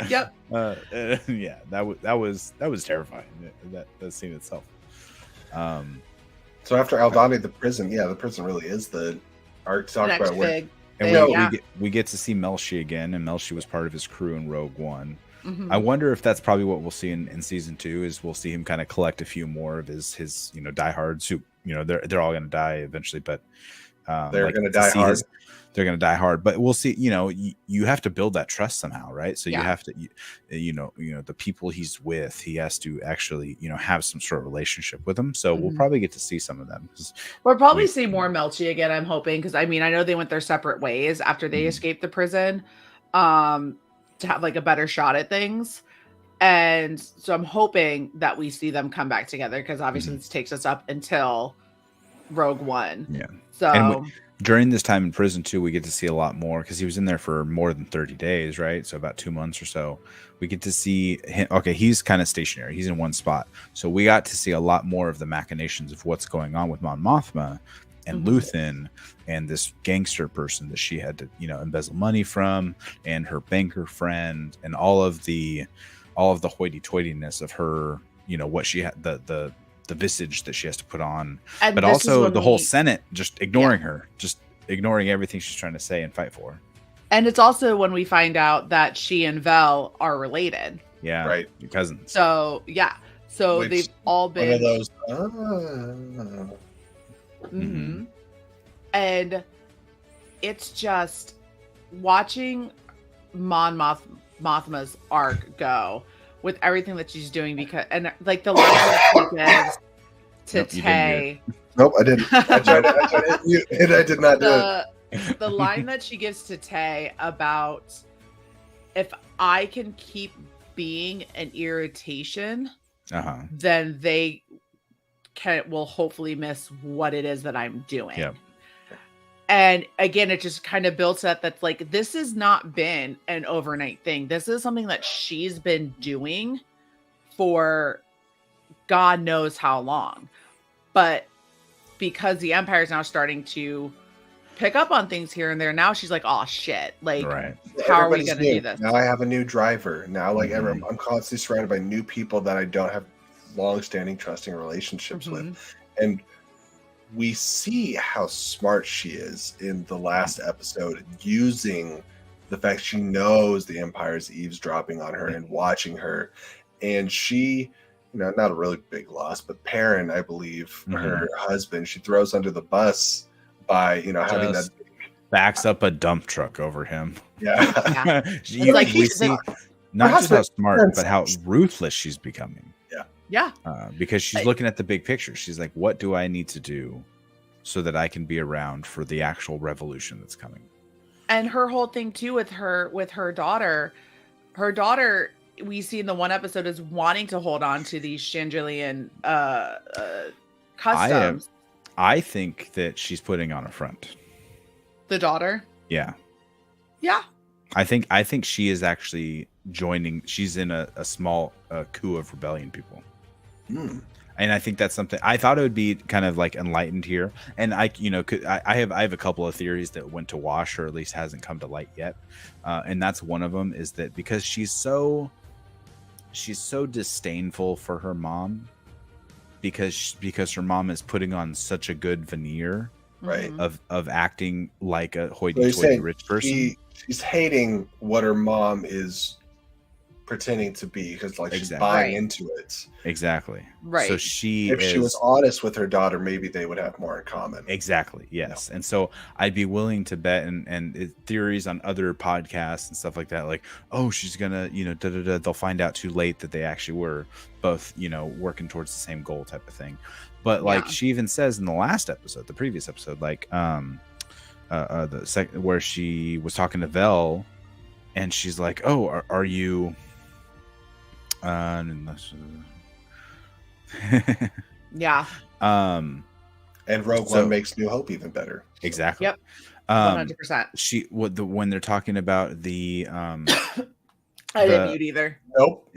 Yep. That was terrifying. That scene itself. So after Aldhani, the prison really is the arc to talk about where. And we get to see Melshi again, and Melshi was part of his crew in Rogue One. Mm-hmm. I wonder if that's probably what we'll see in season 2. Is we'll see him kind of collect a few more of his diehards who they're all going to die eventually, but they're going to die hard. They're going to die hard, but we'll see. You have to build that trust somehow, right? So you have to, the people he's with, he has to actually, have some sort of relationship with them. So we'll probably get to see some of them. We'll probably see more Melchi again. I'm hoping, because I know they went their separate ways after they escaped the prison, to have like a better shot at things. And so I'm hoping that we see them come back together, because obviously this takes us up until Rogue One. Yeah. So. During this time in prison, too, we get to see a lot more, because he was in there for more than 30 days, right? So about 2 months or so. We get to see him. Okay, he's kind of stationary. He's in one spot. So we got to see a lot more of the machinations of what's going on with Mon Mothma and Luthen and this gangster person that she had to, embezzle money from, and her banker friend, and all of the hoity-toityness of her, what she had, the the visage that she has to put on, And but this is also when the whole we- Senate just ignoring her, just ignoring everything she's trying to say and fight for. And it's also when we find out that she and Vel are related. Yeah, Right. your cousins. So yeah, so Which- they've all One been of those. Mhm. And it's just watching Mothma's arc go with everything that she's doing, because and like the line that she gives to Nope, you didn't Tay, Nope, I didn't. I tried to hit mute, and I did not do it. the line that she gives to Tay about, if I can keep being an irritation, then they will hopefully miss what it is that I'm doing. Yep. And again, it just kind of builds up that's like, this has not been an overnight thing. This is something that she's been doing for God knows how long. But because the Empire is now starting to pick up on things here and there, now she's like, oh shit. Like, Right. how are we Everybody's going to new. do this? Now I have a new driver. Now, like, Mhm. I'm constantly surrounded by new people that I don't have long-standing, trusting relationships Mhm. with, and we see how smart she is in the last episode, using the fact she knows the Empire's eavesdropping on her and watching her, and she, not a really big loss, but Perrin, I believe, her husband, she throws under the bus by having that. Just backs up a dump truck over him. Yeah. She- It's like we he's- see not just how smart, husband- but how ruthless she's becoming. Yeah. Because she's looking at the big picture. She's like, what do I need to do so that I can be around for the actual revolution that's coming? And her whole thing too with her daughter, we see in the one episode is wanting to hold on to these Chandelian customs. I think that she's putting on a front. The daughter. Yeah. Yeah. I think she is actually joining. She's in a small coup of rebellion people. And I think that's something I thought it would be kind of like enlightened here. And I have a couple of theories that went to wash, or at least hasn't come to light yet. And that's one of them, is that because she's so disdainful for her mom, because her mom is putting on such a good veneer, Right. of acting like a So you're hoity-toity saying rich person. she's hating what her mom is pretending to be, because like she's Exactly. buying Right. into it. Exactly. Right. So If she was honest with her daughter, maybe they would have more in common. Exactly. Yes. And so I'd be willing to bet, and theories on other podcasts and stuff like that, like, oh, she's gonna, they'll find out too late that they actually were both, working towards the same goal, type of thing. But like Yeah. she even says in the previous episode, like the second where she was talking to Vel, and she's like, oh, are you Yeah. And Rogue One makes New Hope even better. Exactly. Yep. 100%. When they're talking about the I didn't mute either. Nope.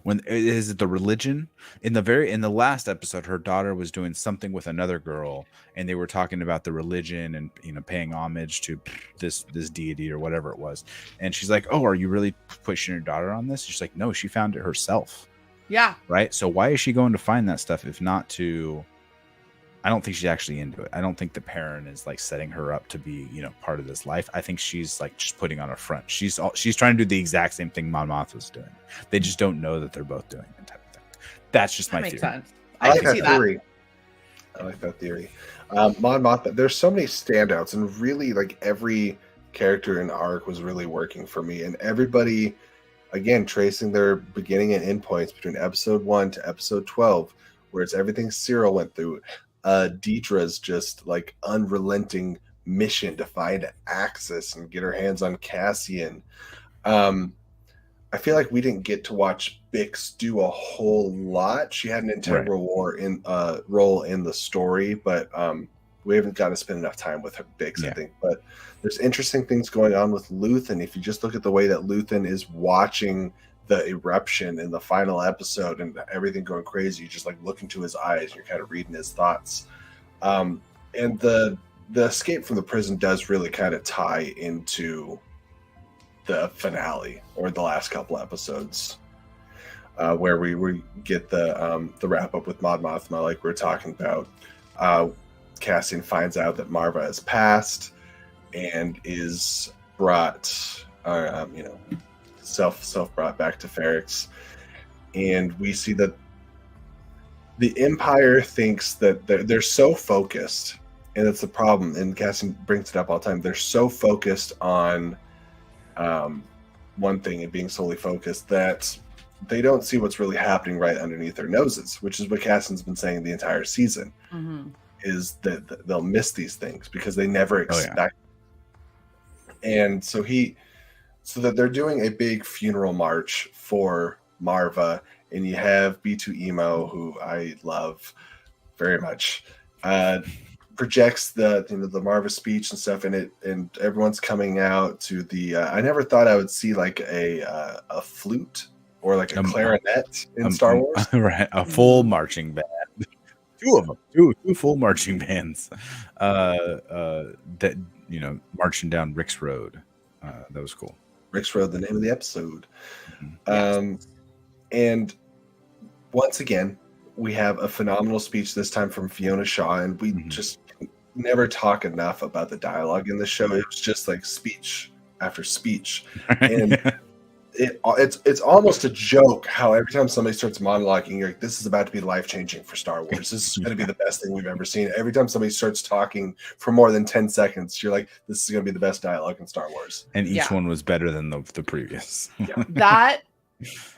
when is it the religion in the last episode, her daughter was doing something with another girl, and they were talking about the religion and paying homage to this deity or whatever it was, and she's like, oh, are you really pushing your daughter on this? She's like, no, she found it herself. Yeah. Right. So why is she going to find that stuff if not to? I don't think she's actually into it. I don't think the parent is like setting her up to be, part of this life. I think she's like just putting on a front. She's trying to do the exact same thing Mon Moth was doing. They just don't know that they're both doing it, type of thing. That's just my That makes theory. sense. I I like can that see that. theory. I like that theory. Mon Mothma, there's so many standouts, and really, like, every character in arc was really working for me, and everybody, again, tracing their beginning and end points between episode 1 to episode 12, where it's everything Cyril went through. Deidre's just like unrelenting mission to find Axis and get her hands on Cassian. I feel like we didn't get to watch Bix do a whole lot. She had an integral role in the story, but we haven't got to spend enough time with her Bix, I think. But there's interesting things going on with Luthen. If you just look at the way that Luthen is watching the eruption in the final episode and everything going crazy, you just like look into his eyes, you're kind of reading his thoughts. And the escape from the prison does really kind of tie into the finale or the last couple episodes. where we get the wrap up with Mon Mothma, like we're talking about. Cassian finds out that Marva has passed and is brought, self brought back to Ferrix, and we see that the Empire thinks that they're so focused, and that's the problem. And Cassian brings it up all the time. They're so focused on one thing and being solely focused that they don't see what's really happening right underneath their noses, which is what Cassian's been saying the entire season. Mm-hmm. Is that they'll miss these things because they never expect. And so that they're doing a big funeral march for Marva, and you have B2 Emo, who I love very much, projects the Marva speech and stuff in it, and everyone's coming out to the. I never thought I would see like a flute or like a clarinet in Star Wars, right? A full marching band. Two of them, two full marching bands, that marching down Rick's Road. That was cool. Rick's Road, the name of the episode. Mm-hmm. And once again, we have a phenomenal speech this time from Fiona Shaw, and we just never talk enough about the dialogue in the show. It was just like speech after speech, and it's almost a joke how every time somebody starts monologuing, you're like, this is about to be life-changing for Star Wars. This is going to be the best thing we've ever seen. Every time somebody starts talking for more than 10 seconds, you're like, this is going to be the best dialogue in Star Wars. And each one was better than the previous. That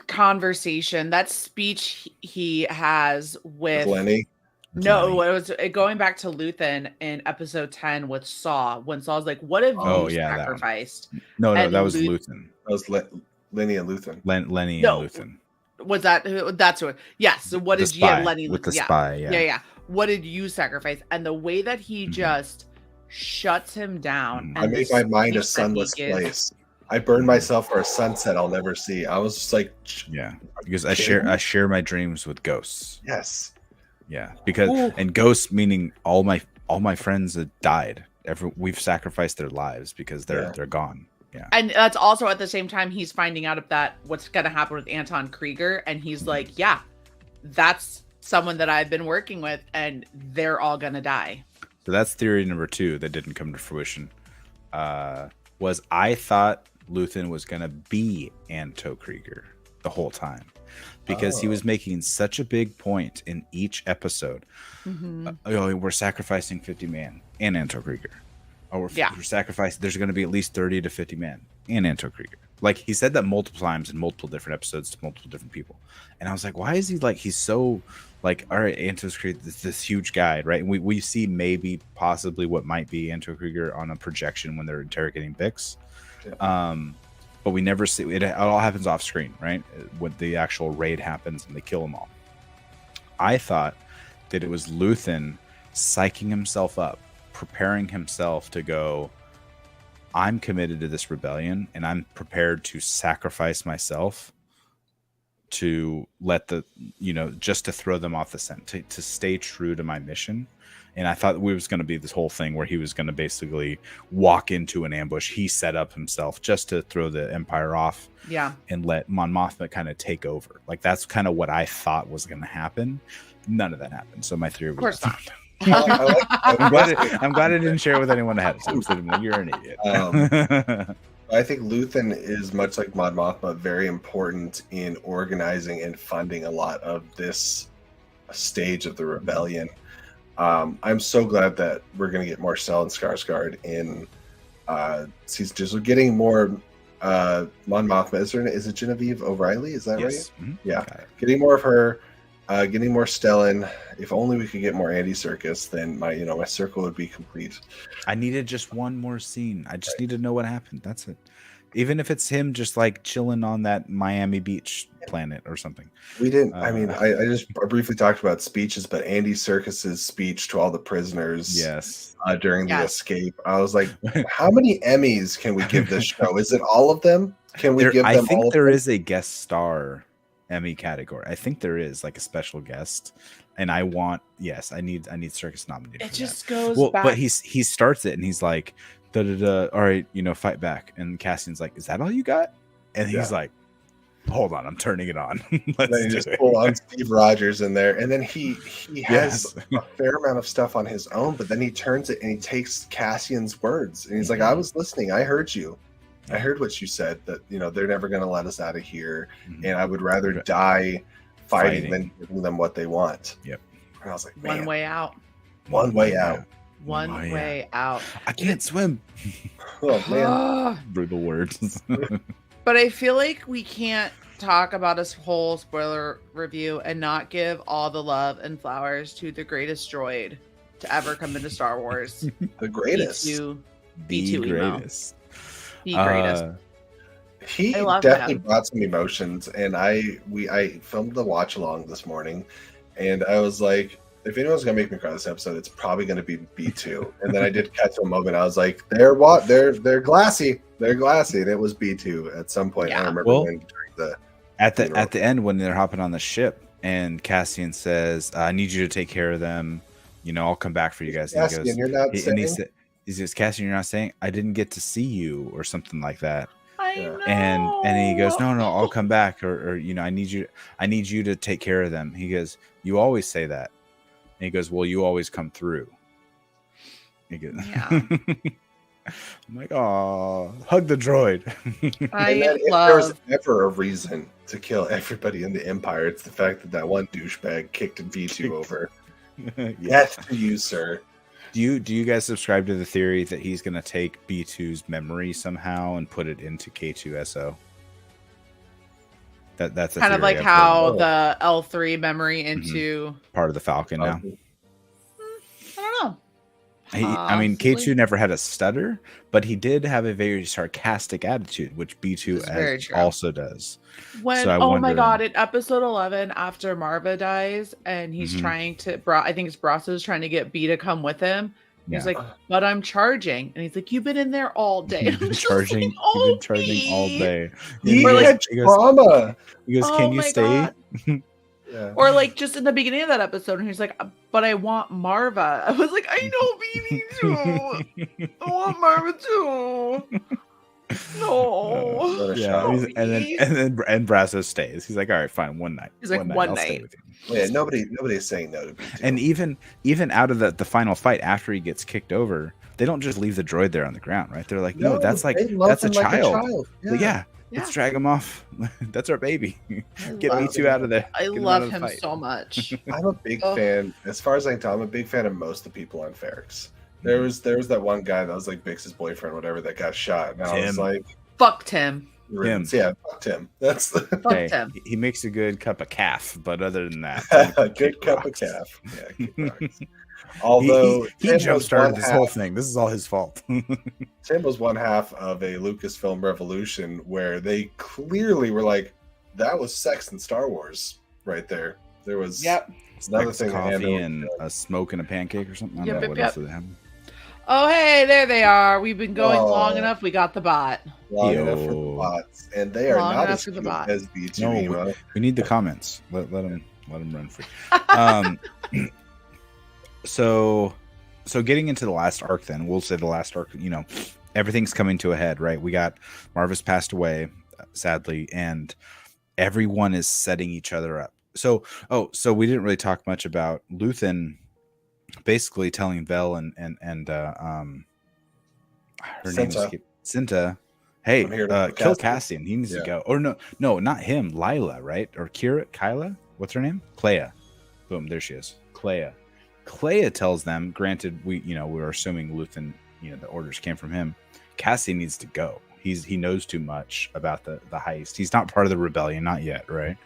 conversation, that speech he has with Lenny. No, it was going back to Luthen in episode 10 with Saw, when Saw's like, what have you sacrificed? No, that was Luthen. That was Lenny and Luthen. Lenny and Luthen. Was that's what? Yes. So what did you Lenny with the spy? Yeah. What did you sacrifice? And the way that he just shuts him down. I made my mind a sunless place. I burned myself for a sunset I'll never see. I was just like, because I share my dreams with ghosts. Yes. Yeah, because and ghosts meaning all my friends that died. We've sacrificed their lives because they're gone. Yeah. And that's also at the same time he's finding out about what's going to happen with Anton Krieger, and he's like, yeah, that's someone that I've been working with, and they're all going to die. So that's theory number 2 that didn't come to fruition. Was I thought Luthen was going to be Anto Krieger the whole time, because he was making such a big point in each episode. We're sacrificing 50 men and Anto Krieger. We're sacrificing. There's going to be at least 30 to 50 men and Anto Krieger. Like, he said that multiple times in multiple different episodes to multiple different people, and I was like, why is he like? He's so like, all right, Anto Krieger, this huge guy, right? And we see maybe possibly what might be Anto Krieger on a projection when they're interrogating Bix. But we never see it. It all happens off screen, right? When the actual raid happens and they kill them all. I thought that it was Luthen psyching himself up, preparing himself to go, I'm committed to this rebellion and I'm prepared to sacrifice myself to let just to throw them off the scent, to stay true to my mission. And I thought it was going to be this whole thing where he was going to basically walk into an ambush. He set up himself just to throw the Empire off, and let Mon Mothma kind of take over. Like, that's kind of what I thought was going to happen. None of that happened. So my theory was, of course not. I'm glad I didn't share it with anyone ahead of time. So you're an idiot. I think Luthen is, much like Mon Mothma, very important in organizing and funding a lot of this stage of the rebellion. I'm so glad that we're going to get more Stellan Skarsgård in season 2. So getting more Mon Mothma. Is it Genevieve O'Reilly? Is that right? Mm-hmm. Yeah. Getting more of her. Getting more Stellan. If only we could get more Andy Serkis, then my circle would be complete. I needed just one more scene. I just need to know what happened. That's it. Even if it's him just like chilling on that Miami Beach planet or something. We didn't. I just briefly talked about speeches, but Andy Serkis's speech to all the prisoners. Yes. During the escape, I was like, how many Emmys can we give this show? Is it all of them? Can we give them? I think all there of them? is a guest star Emmy category. I think there is like a special guest, and I need Serkis nominated. It just goes back. But he starts it and he's like, all right, fight back. And Cassian's like, is that all you got? And he's like, hold on, I'm turning it on. Let's then you do just it. pull on Steve Rogers in there, and then he has Yes. a fair amount of stuff on his own, but then he turns it and he takes Cassian's words, and he's like, "I was listening. I heard you. I heard what you said. That they're never going to let us out of here, and I would rather die fighting than giving them what they want." Yep. And I was like, One "Man, way out. one way out." One way out. I can't swim. Oh man, Brutal words. But I feel like we can't talk about this whole spoiler review and not give all the love and flowers to the greatest droid to ever come into Star Wars. the greatest. B2 The emo. greatest. The greatest. He I love definitely him. brought some emotions, and I filmed the watch along this morning, and I was like, if anyone's gonna make me cry this episode, it's probably gonna be B2. And then I did catch a moment. I was like, they're glassy, and it was B2 at some point. I Yeah. remember Well, when during the At the end when they're hopping on the ship and Cassian says, "I need you to take care of them. I'll come back for you guys." And Cassian, you're not saying. he says, "Cassian, you're not saying I didn't get to see you," or something like that. I Yeah. know. And he goes, no, I'll come back, or I need you to take care of them. He goes, "You always say that." And he goes, "Well, you always come through." He goes, Yeah. I'm like, "Oh, hug the droid." And then if there was ever a reason to kill everybody in the Empire, it's the fact that one douchebag kicked B2 over. Yes, to you, sir. Do you guys subscribe to the theory that he's going to take B2's memory somehow and put it into K2SO? That's a kind of theory like I've how heard. the L3 memory into Part of the Falcon now. I don't know. I mean, Possibly. K2 never had a stutter, but he did have a very sarcastic attitude, which B2 That's very true. also does. When So I oh my wonder- god, in episode 11, after Marva dies and he's Mhm. trying to I think it's Brosso's trying to get B to come with him. He's Yeah. like, "But I'm charging," and he's like, "You've been in there all day." You've been charging. You've been charging all day. He Or like- had trauma. He goes, Oh "Can you my stay?" God. Yeah. Or like just in the beginning of that episode, and he's like, "But I want Marva." I was like, "I know, baby too. I want Marva too." No. What a Yeah, shock. and Brasso stays. He's like, "All right, fine, one night." He's like, "One I'll stay night." with you." Yeah, nobody's saying no to B2. And even out of the final fight after he gets kicked over, they don't just leave the droid there on the ground, right? They're like, "No, that's they love that's a him like child." Like, yeah, Yeah. let's drag him off. That's our baby. Get love Me Too out of there. I Get him out love of the him fight. so much. I'm a big Oh. fan. As far as I can tell, I'm a big fan of most of the people on Ferrix. There was that one guy that was like Bix's boyfriend, whatever, that got shot, and I was Tim. like, Fuck Tim. Him. Yeah, fuck Tim. That's the Fuck Hey, Tim. he makes a good cup of calf, but other than that, good kick cup of rocks. calf. Yeah, kick rocks. Although he Tim jump was started one this whole half- thing. This is all his fault. Tim was one half of a Lucasfilm revolution where they clearly were like, that was sex in Star Wars right there. There was Yep. another Like thing that coffee Andor- and a smoke and a pancake or something. I Yep, don't know yep, what else yep. did happen. Oh, hey, there they are. We've been going long Oh. enough. We got the bot. long enough for the Yo. bots, and they are Long not enough as for the cute bot. as B2 No, emo. We need the comments. Let them run free. So getting into the last arc, then we'll say the last arc. Everything's coming to a head, right? We got Marvis passed away, sadly, and everyone is setting each other up. So we didn't really talk much about Luthen basically telling Vel and her name Cinta. escaped, Cinta, "Hey, I'm here to kill Cassian." Cassian. He needs to Yeah. go." Or no, not him. Lila, right? Or Kyla? What's her name? Clea. Boom, there she is. Clea tells them. Granted, we were assuming Luthen, the orders came from him. Cassian needs to go. He knows too much about the heist. He's not part of the rebellion, not yet, right?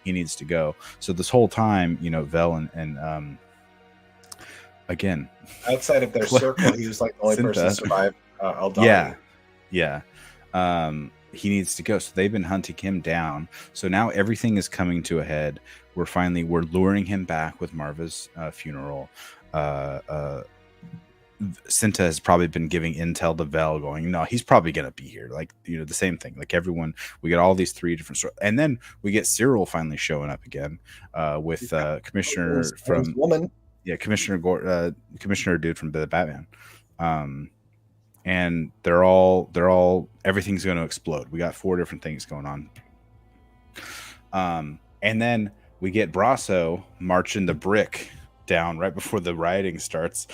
He needs to go. So this whole time, Vel and again, Outside of their circle, he was like the only person to Cinta. survive Aldani. Yeah. He needs to go. So they've been hunting him down. So now everything is coming to a head. We're luring him back with Marva's funeral. Cinta has probably been giving intel to Vel, going, "No, he's probably gonna be here." Like, the same thing. Like everyone, we get all these three different stories, and then we get Cyril finally showing up again with Commissioner from woman. Yeah, Commissioner dude from the Batman. And they're all everything's going to explode. We got 4 different things going on. And then we get Brasso marching the brick down right before the rioting starts.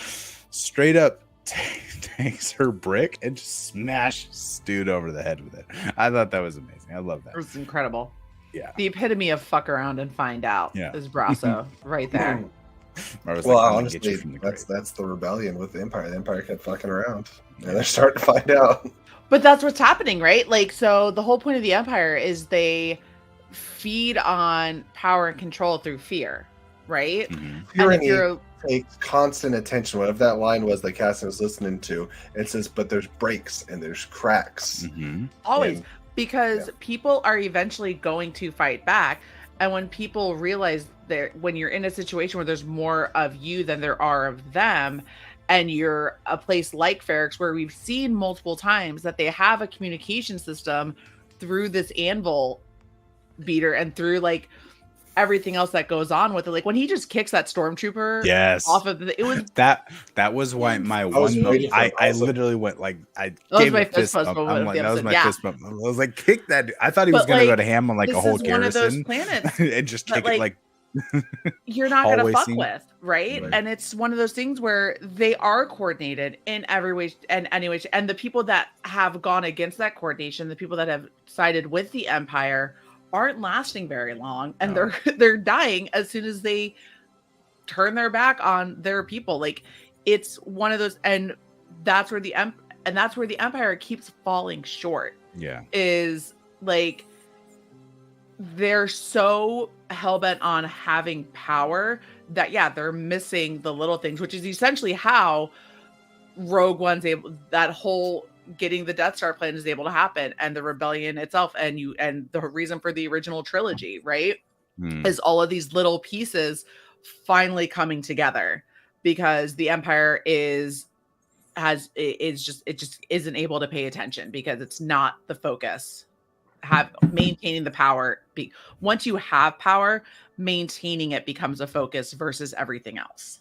Straight up takes her brick and just smashes dude over the head with it. I thought that was amazing. I love that. It was incredible. Yeah. The epitome of fuck around and find out is Brasso right there. Well, honestly, that's the rebellion with the Empire. The Empire kept fucking around, and they're starting to find out. But that's what's happening, right? Like, so the whole point of the Empire is they feed on power and control through fear, right? Tyranny takes constant attention. Whatever that line was that Cassian was listening to, it says, but there's breaks and there's cracks. Always. Because people are eventually going to fight back. And when people realize that when you're in a situation where there's more of you than there are of them, and you're a place like Ferrix, where we've seen multiple times that they have a communication system through this anvil beater and through like everything else that goes on with it. Like when he just kicks that stormtrooper off of it was that was why my one moment, I literally went like I gave my fist bump. I'm like, that was my fist bump. I was like, kick that dude. I thought he was gonna go to ham on like a whole garrison and just kick it like you're not gonna fuck with, right? And it's one of those things where they are coordinated in every way and anyway, and the people that have gone against that coordination, the people that have sided with the Empire, aren't lasting very long, and they're dying as soon as they turn their back on their people. Like it's one of those, and that's where the Empire keeps falling short. Is like they're so hellbent on having power that they're missing the little things, which is essentially how Rogue One's able, that whole getting the Death Star plan is able to happen, and the rebellion itself, and the reason for the original trilogy, right? Is all of these little pieces finally coming together because the Empire just isn't able to pay attention because it's not the focus. Maintaining the power. Once you have power, maintaining it becomes a focus versus everything else.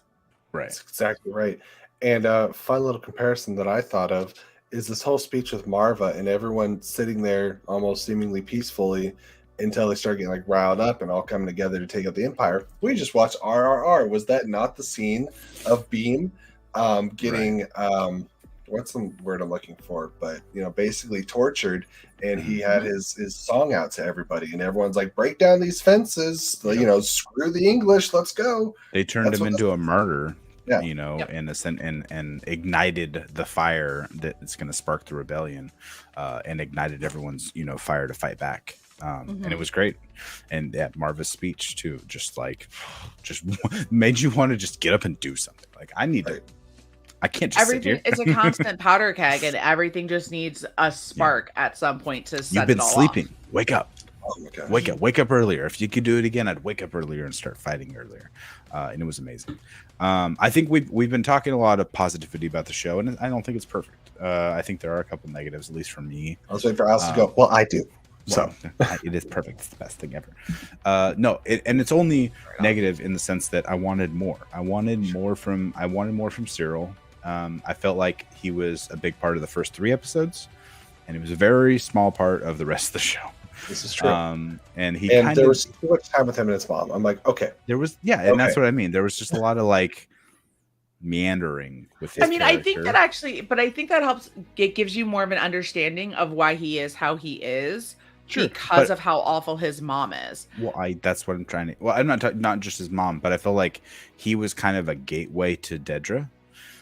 Right. That's exactly right. And a fun little comparison that I thought of is this whole speech with Marva and everyone sitting there almost seemingly peacefully until they start getting like riled up and all coming together to take out the Empire. We just watched RRR. Was that not the scene of Beam getting what's the word I'm looking for? But basically tortured, and he had his song out to everybody, and everyone's like, break down these fences, screw the English, let's go. They turned him into a martyr. And ignited the fire that's going to spark the rebellion, and ignited everyone's fire to fight back. And it was great. And that Marva's speech too, just made you want to just get up and do something. Like I can't just sit here. It's a constant powder keg, and everything just needs a spark at some point to set You've been it all sleeping. off. Wake up. Oh my gosh. Wake up earlier. If you could do it again, I'd wake up earlier and start fighting earlier. And it was amazing. I think we've been talking a lot of positivity about the show, and I don't think it's perfect. I think there are a couple negatives, at least for me. I was waiting for Alice to go. Well, I do. So it is perfect. It's the best thing ever. And it's only negative in the sense that I wanted more. I wanted more from Cyril. I felt like he was a big part of the first 3 episodes, and he was a very small part of the rest of the show. This is true. And there was too much time with him and his mom. I'm like, okay. There was, and that's what I mean. There was just a lot of like meandering with his character. I think that helps. It gives you more of an understanding of why he is how he is. Sure, because of how awful his mom is. Well, that's what I'm trying to. Well, I'm not just his mom, but I feel like he was kind of a gateway to Dedra.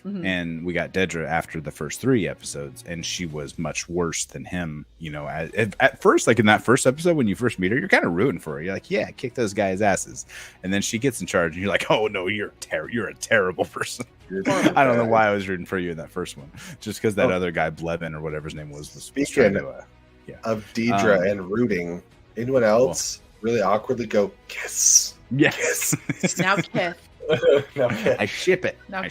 And we got Dedra after the first 3 episodes, and she was much worse than him. At first, like in that first episode, when you first meet her, you're kind of rooting for her. You're like, yeah, kick those guys' asses. And then she gets in charge, and you're like, oh no, you're a terrible person. I don't know why I was rooting for you in that first one, just because that other guy, Blevin or whatever his name was speaking of Dedra and rooting. Anyone else really awkwardly go kiss? Yes. Now kiss. No, I ship it. No,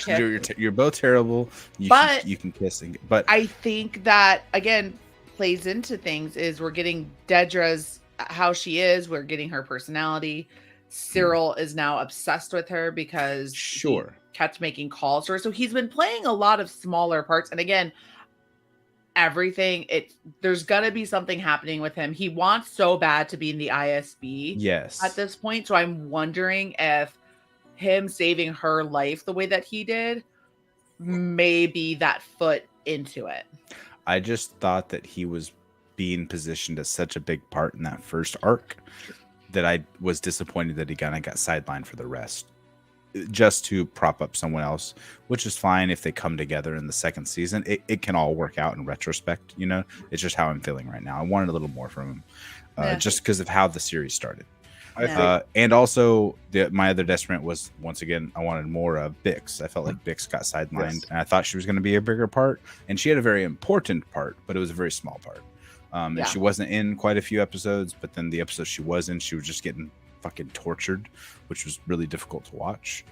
you're both terrible. You can kiss, but I think that again plays into things. Is we're getting Dedra's how she is. We're getting her personality. Cyril is now obsessed with her because he kept making calls to her. So he's been playing a lot of smaller parts. And again, everything, there's gonna be something happening with him. He wants so bad to be in the ISB Yes. at this point. So I'm wondering if him saving her life the way that he did may be that foot into it. I just thought that he was being positioned as such a big part in that first arc that I was disappointed that he kind of got sidelined for the rest, just to prop up someone else, which is fine if they come together in the second season. It can all work out in retrospect, you know. It's just how I'm feeling right now. I wanted a little more from him, just because of how the series started. I think, and also my other detriment was, once again, I wanted more of Bix. I felt like Bix got sidelined, and I thought she was going to be a bigger part, and she had a very important part, but it was a very small part. And she wasn't in quite a few episodes, but then the episode she was in, she was just getting fucking tortured, which was really difficult to watch.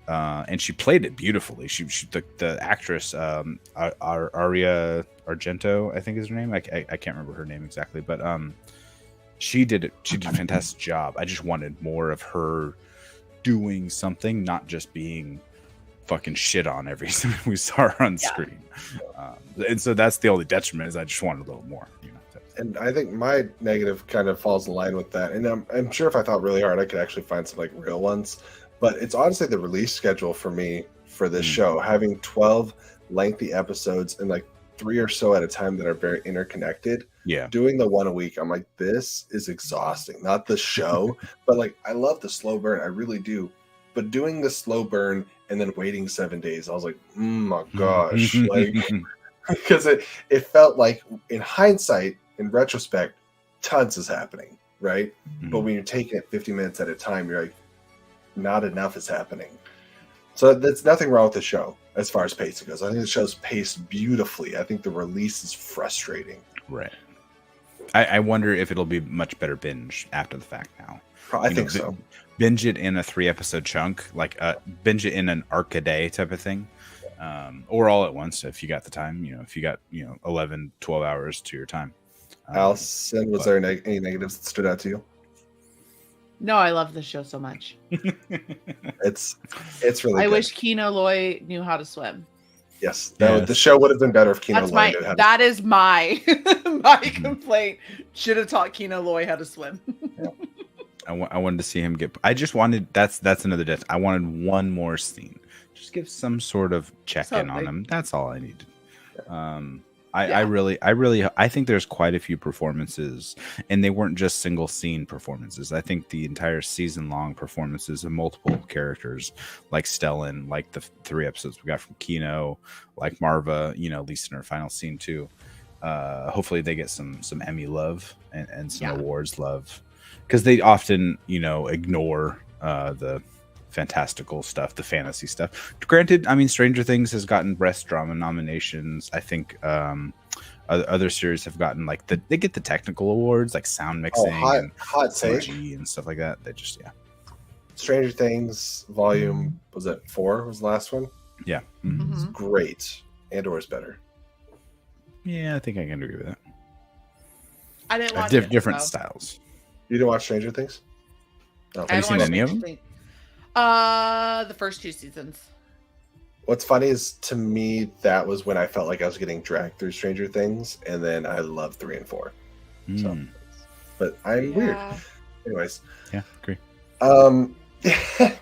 And she played it beautifully. She the actress, Aria Argento, I think is her name. I can't remember her name exactly, but she did it. She did a fantastic job. I just wanted more of her doing something, not just being fucking shit on every time we saw her on screen. And so that's the only detriment, is I just wanted a little more, you know. And I think my negative kind of falls in line with that. And I'm sure if I thought really hard, I could actually find some like real ones. But it's honestly the release schedule for me for this show, having 12 lengthy episodes and like 3 or so at a time that are very interconnected. Yeah. Doing the one a week, I'm like, this is exhausting. Not the show, but like, I love the slow burn. I really do. But doing the slow burn and then waiting 7 days, I was like, oh my gosh. Like, because it felt like, in hindsight, in retrospect, tons is happening, right? But when you're taking it 50 minutes at a time, you're like, not enough is happening. So there's nothing wrong with the show as far as pacing goes. I think the show's paced beautifully. I think the release is frustrating. Right. I wonder if it'll be much better binge after the fact now. I think so. Binge it in a 3-episode chunk, like binge it in an arc a day type of thing. Or all at once if you got the time, you know, if you got, 11, 12 hours to your time. Allison, was there any negatives that stood out to you? No, I love this show so much. It's really I good. wish Kino Loy knew how to swim. Yes, the show would have been better if Kino Loy knew how to That is my my complaint. Should have taught Kino Loy how to swim. I wanted to see him get. I just wanted that's another death. I wanted one more scene. Just give some sort of check in on him. That's all I needed. I think there's quite a few performances, and they weren't just single scene performances. I think the entire season long performances of multiple characters, like Stellan, like the 3 episodes we got from Kino, like Marva, at least in her final scene too. Hopefully they get some Emmy love and some awards love, because they often ignore the fantastical stuff, the fantasy stuff. Granted, I mean, Stranger Things has gotten best drama nominations. I think other series have gotten they get the technical awards, like sound mixing, and hot CG and stuff like that. They just Stranger Things volume was it 4 was the last one? Yeah. Mm-hmm. It's great. Andor is better. Yeah, I think I can agree with that. I didn't watch different styles. You didn't watch Stranger Things? No. Have you seen any of them? The first 2 seasons. What's funny is, to me, that was when I felt like I was getting dragged through Stranger Things, and then I love 3 and 4. So, but I'm weird. Anyways, yeah, agree.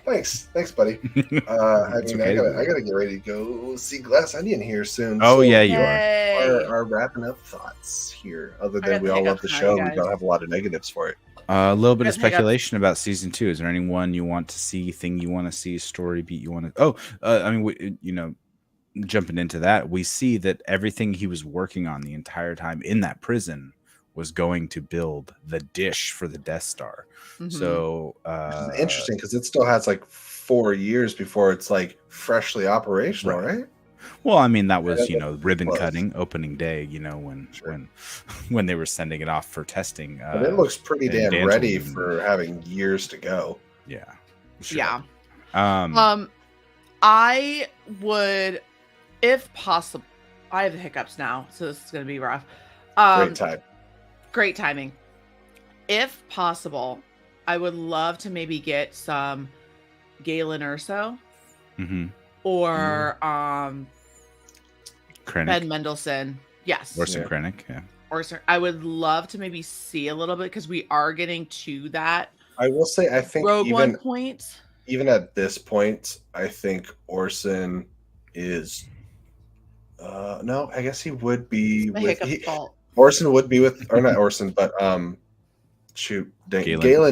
Thanks, buddy. I gotta get ready to go see Glass Onion here soon. Oh, so yeah, you are. Our wrapping up thoughts here. Other than we all love the show, we don't have a lot of negatives for it. A little bit of speculation about season 2. Is there anyone you want to see, thing you want to see, story beat you want to? I mean, jumping into that, we see that everything he was working on the entire time in that prison was going to build the dish for the Death Star. Mm-hmm. So which is interesting, because it still has 4 years before it's freshly operational, right? Well, I mean, that was ribbon cutting opening day. When they were sending it off for testing. But it looks pretty damn ready for having years to go. Yeah. Sure. Yeah. I would, if possible. I have the hiccups now, so this is going to be rough. Great timing. If possible, I would love to maybe get some Galen Erso. Mm-hmm. Or Krennic. Ben Mendelsohn Yes. Orson Krennic, yeah. Orson. I would love to maybe see a little bit because we are getting to that I will say, I think Rogue One point. even at this point, I think Orson is. No, I guess he would be My with hiccup fault. Orson would be with, or not Orson, but Galen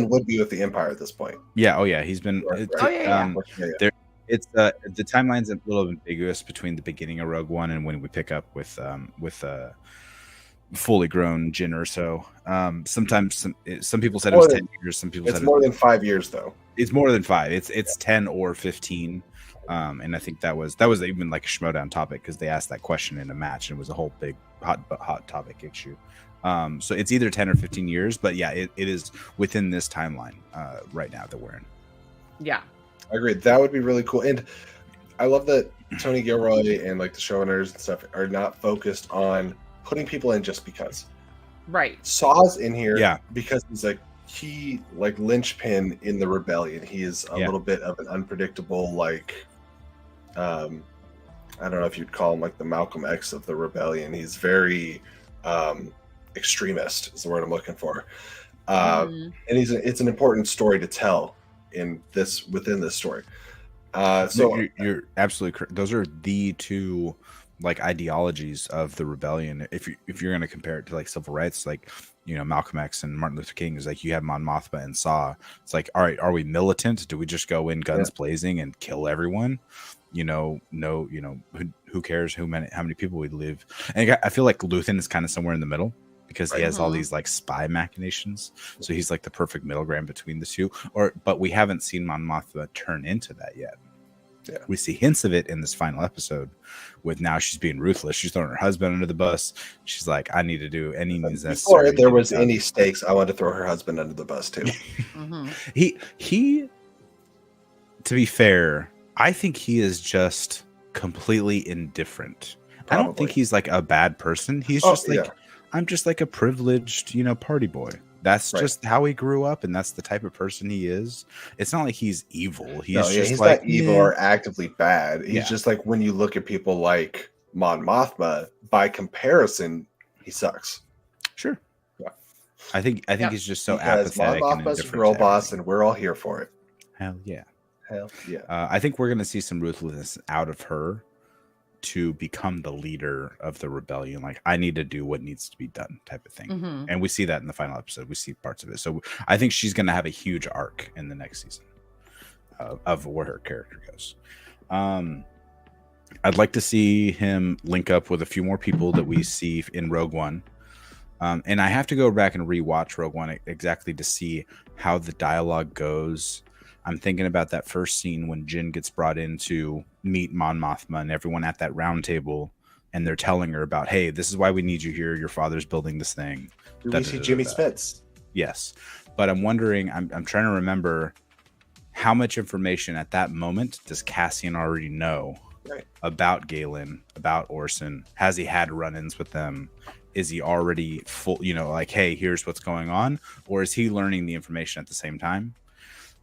would be with the Empire at this point. Yeah. Oh yeah. He's been. Right. Yeah. There. It's the timeline's a little ambiguous between the beginning of Rogue One and when we pick up with fully grown Jin Erso. Sometimes some people said it was 10 years. Some people said it's more than 5 years though. It's more than 5. It's 10 or 15. And I think that was even like a Schmodown topic because they asked that question in a match and it was a whole big hot topic issue. So it's either 10 or 15 years, but yeah, it is within this timeline right now that we're in. Yeah, I agree. That would be really cool. And I love that Tony Gilroy and like the showrunners and stuff are not focused on putting people in just because. Right. Saw's in here Yeah. because he's like key like linchpin in the rebellion. He is a little bit of an unpredictable like I don't know if you'd call him like the Malcolm X of the rebellion. He's very extremist is the word I'm looking for. And it's an important story to tell within this story. So you're absolutely correct. Those are the two like ideologies of the rebellion. If you're going to compare it to like civil rights, like Malcolm X and Martin Luther King is like you have Mon Mothma and Saw. It's like, all right, are we militant? Do we just go in guns blazing and kill everyone? Who cares how many people we live? And I feel like Luthen is kind of somewhere in the middle because he has all these like spy machinations. So he's like the perfect middle ground between the two. But we haven't seen Mon Mothma turn into that yet. Yeah. We see hints of it in this final episode with now she's being ruthless. She's throwing her husband under the bus. She's like, I need to do any means necessary. Before there was any stakes, I wanted to throw her husband under the bus too. He, to be fair, I think he is just completely indifferent. Probably. I don't think he's like a bad person. He's just like, I'm just like a privileged, party boy. That's just how he grew up, and that's the type of person he is. It's not like he's evil. He's like, not evil or actively bad. He's just like when you look at people like Mon Mothma, by comparison, he sucks. Sure. Yeah. I think he's just so because apathetic. Mon Mothma's a girl boss, and we're all here for it. Hell yeah. Hell yeah. I think we're gonna see some ruthlessness out of her to become the leader of the rebellion. Like, I need to do what needs to be done type of thing. And we see that in the final episode. We see parts of it. So I think she's going to have a huge arc in the next season of where her character goes. I'd like to see him link up with a few more people that we see in Rogue One. And I have to go back and rewatch Rogue One exactly to see how the dialogue goes. I'm thinking about that first scene when Jin gets brought in to meet Mon Mothma and everyone at that round table, and they're telling her about, hey, this is why we need you here. Your father's building this thing. We see Jimmy Smits. Yes. But I'm wondering, I'm trying to remember how much information at that moment does Cassian already know about Galen, about Orson? Has he had run-ins with them? Is he already full, like, hey, here's what's going on? Or is he learning the information at the same time?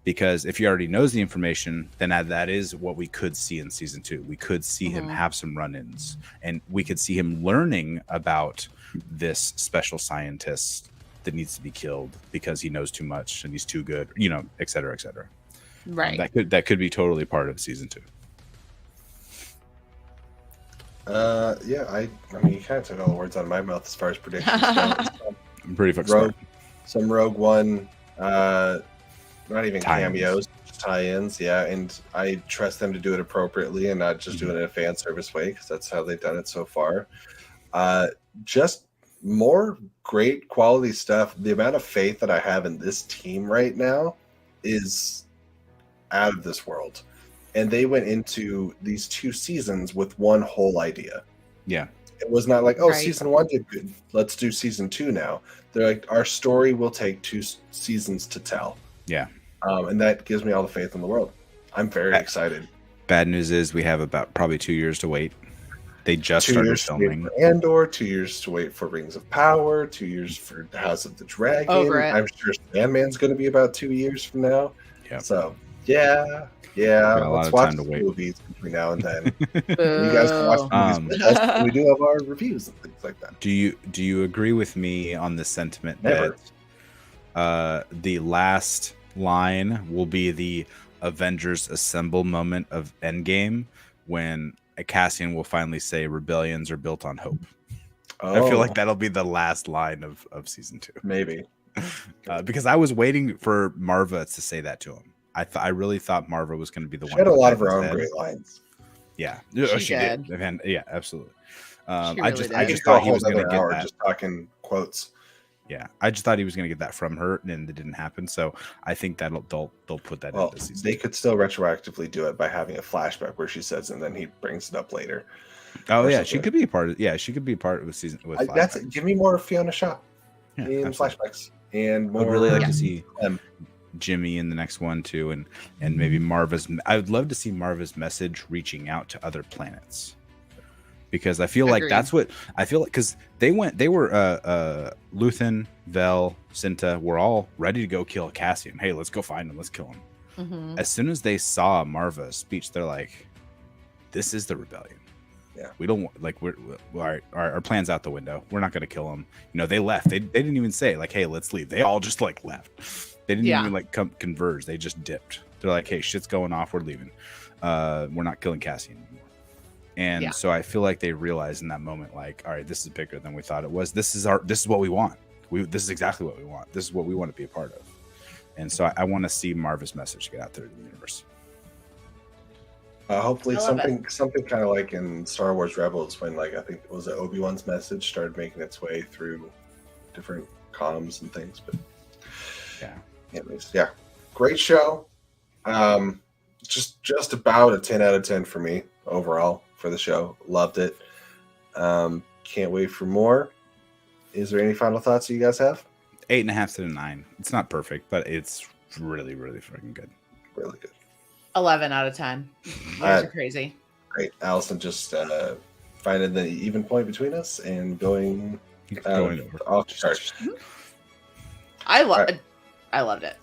Because if he already knows the information, then that is what we could see in season 2. We could see him have some run-ins, and we could see him learning about this special scientist that needs to be killed because he knows too much and he's too good, et cetera, et cetera. Right. That could be totally part of season 2. I mean, you kind of took all the words out of my mouth as far as predictions go. I'm pretty fucking some Rogue One. Not even cameos, just tie-ins, and I trust them to do it appropriately and not just do it in a fan service way, because that's how they've done it so far. Just more great quality stuff. The amount of faith that I have in this team right now is out of this world. And they went into these 2 seasons with one whole idea. Yeah. It was not like, season 1 did good, let's do season 2 now. They're like, our story will take 2 seasons to tell. Yeah. And that gives me all the faith in the world. I'm very excited. Bad news is we have about probably 2 years to wait. They just started filming. 2 years to wait for Andor, 2 years to wait for Rings of Power, 2 years for House of the Dragon. Over it. I'm sure Sandman's going to be about 2 years from now. Yep. So, Yeah. Got a lot Let's of watch time to some wait. movies between now and then. You guys can watch Boo. movies with us when we do have our reviews and things like that. Do you agree with me on the sentiment Never. that the last line will be the Avengers Assemble moment of Endgame when Cassian will finally say rebellions are built on hope? I feel like that'll be the last line of season 2. Maybe. Because I was waiting for Marva to say that to him. I really thought Marva was going to be the She one. had a to lot put of her that in own his head. great lines. Yeah, She did. And, yeah, absolutely. She I really just did. I We just could go a thought he whole was going to nother get hour that. just talking quotes. Yeah, I just thought he was going to get that from her, and it didn't happen. So I think that they'll put that Well, into season. they could still retroactively do it by having a flashback where she says, and then he brings it up later. Oh or yeah, something. she could be a part of. Yeah, she could be a part of a season with. That's flashbacks. give me more Fiona Shaw Yeah, in absolutely. flashbacks, and I more. would really like Yeah. to see Clem. Jimmy in the next one too, and maybe Marva's. I would love to see Marva's message reaching out to other planets, because I feel like Agreed. that's what I feel like, because they were Luthen, Vel, Cinta were all ready to go kill Cassian. Hey, let's go find him. Let's kill him. Mhm. As soon as they saw Marva's speech, they're like, "This is the rebellion. Yeah. We don't want, like, our plan's out the window. We're not going to kill them." You know, they left. They didn't even say like, "Hey, let's leave." They all just like left. They didn't Yeah. even like converge. They just dipped. They're like, "Hey, shit's going off. We're leaving. We're not killing Cassian anymore." And Yeah. so I feel like they realized in that moment, like, all right, this is bigger than we thought it was. This is what we want. This is exactly what we want. This is what we want to be a part of. And so I want to see Marva's message get out there to the universe. Hopefully I love something kind of like in Star Wars Rebels when, like, I think it was Obi-Wan's message started making its way through different comms and things. But Yeah. anyways, yeah, great show. Just about a 10 out of 10 for me overall for the show. Loved it. Can't wait for more. Is there any final thoughts that you guys have? 8.5 to 9. It's not perfect, but it's really, really freaking good. Really good. 11 out of 10. You guys are crazy. Great. Allison just finding the even point between us and going Going over. off the charts. I Alright. loved it.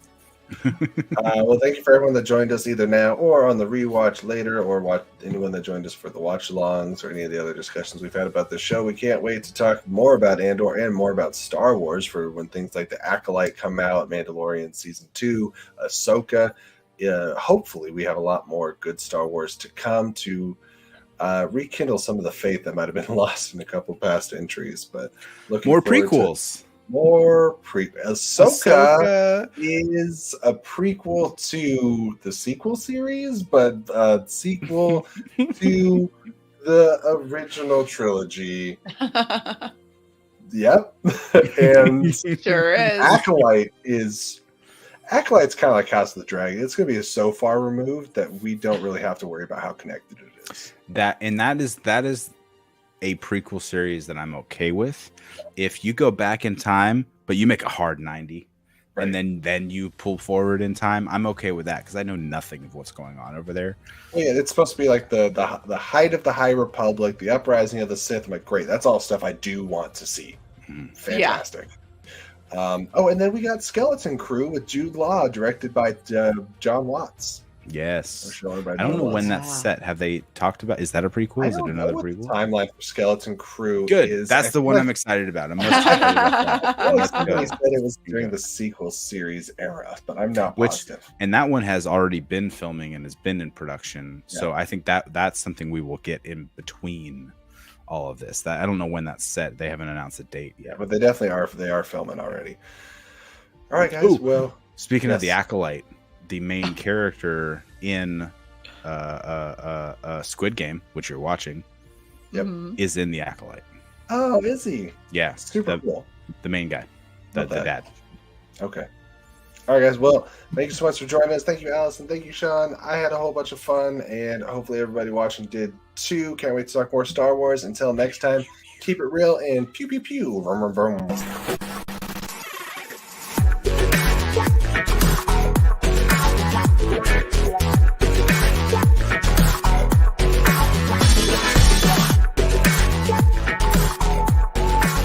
Well, thank you for everyone that joined us either now or on the rewatch later, or anyone that joined us for the watch alongs or any of the other discussions we've had about this show. We can't wait to talk more about Andor and more about Star Wars for when things like The Acolyte come out, Mandalorian Season 2, Ahsoka. Hopefully we have a lot more good Star Wars to come to rekindle some of the faith that might have been lost in a couple past entries. But looking More forward to prequels. Ahsoka is a prequel to the sequel series, but a sequel to the original trilogy. Yep. And Sure is. Acolyte's kind of like House of the Dragon. It's going to be so far removed that we don't really have to worry about how connected it is. That is a prequel series that I'm okay with. If you go back in time, but you make a hard 90, Right. and then you pull forward in time, I'm okay with that because I know nothing of what's going on over there. Yeah, it's supposed to be like the height of the High Republic, the uprising of the Sith. I'm like, great, that's all stuff I do want to see. Mhm. Fantastic. And then we got Skeleton Crew with Jude Law, directed by John Watts. Yes. Or by I don't John know when Watts. that's set. Have they talked about? Is that a prequel? I Is it don't another know what the prequel? timeline for Skeleton Crew Good. is. That's I the feel one like- I'm excited about. I'm most excited about that. I feel like Let's somebody go. said it was during the sequel series era, but I'm not Which- positive. And that one has already been filming and has been in production. So I think that's something we will get in between all of this. That I don't know when that's set. They haven't announced a date Yeah, yet. but they definitely are. They are filming already. All right, guys. Ooh. Well, Speaking of Yes. the Acolyte, the main character in Squid Game, which you're watching, Yep. Mhm. is in the Acolyte. oh, is he? Yeah, Super cool. the main guy, the Okay. dad. Okay. All right, guys. Well, thank you so much for joining us. Thank you, Allison. Thank you, Sean. I had a whole bunch of fun, and hopefully everybody watching did too. Can't wait to talk more Star Wars. Until next time, keep it real and pew pew pew. Vroom, vroom, vroom.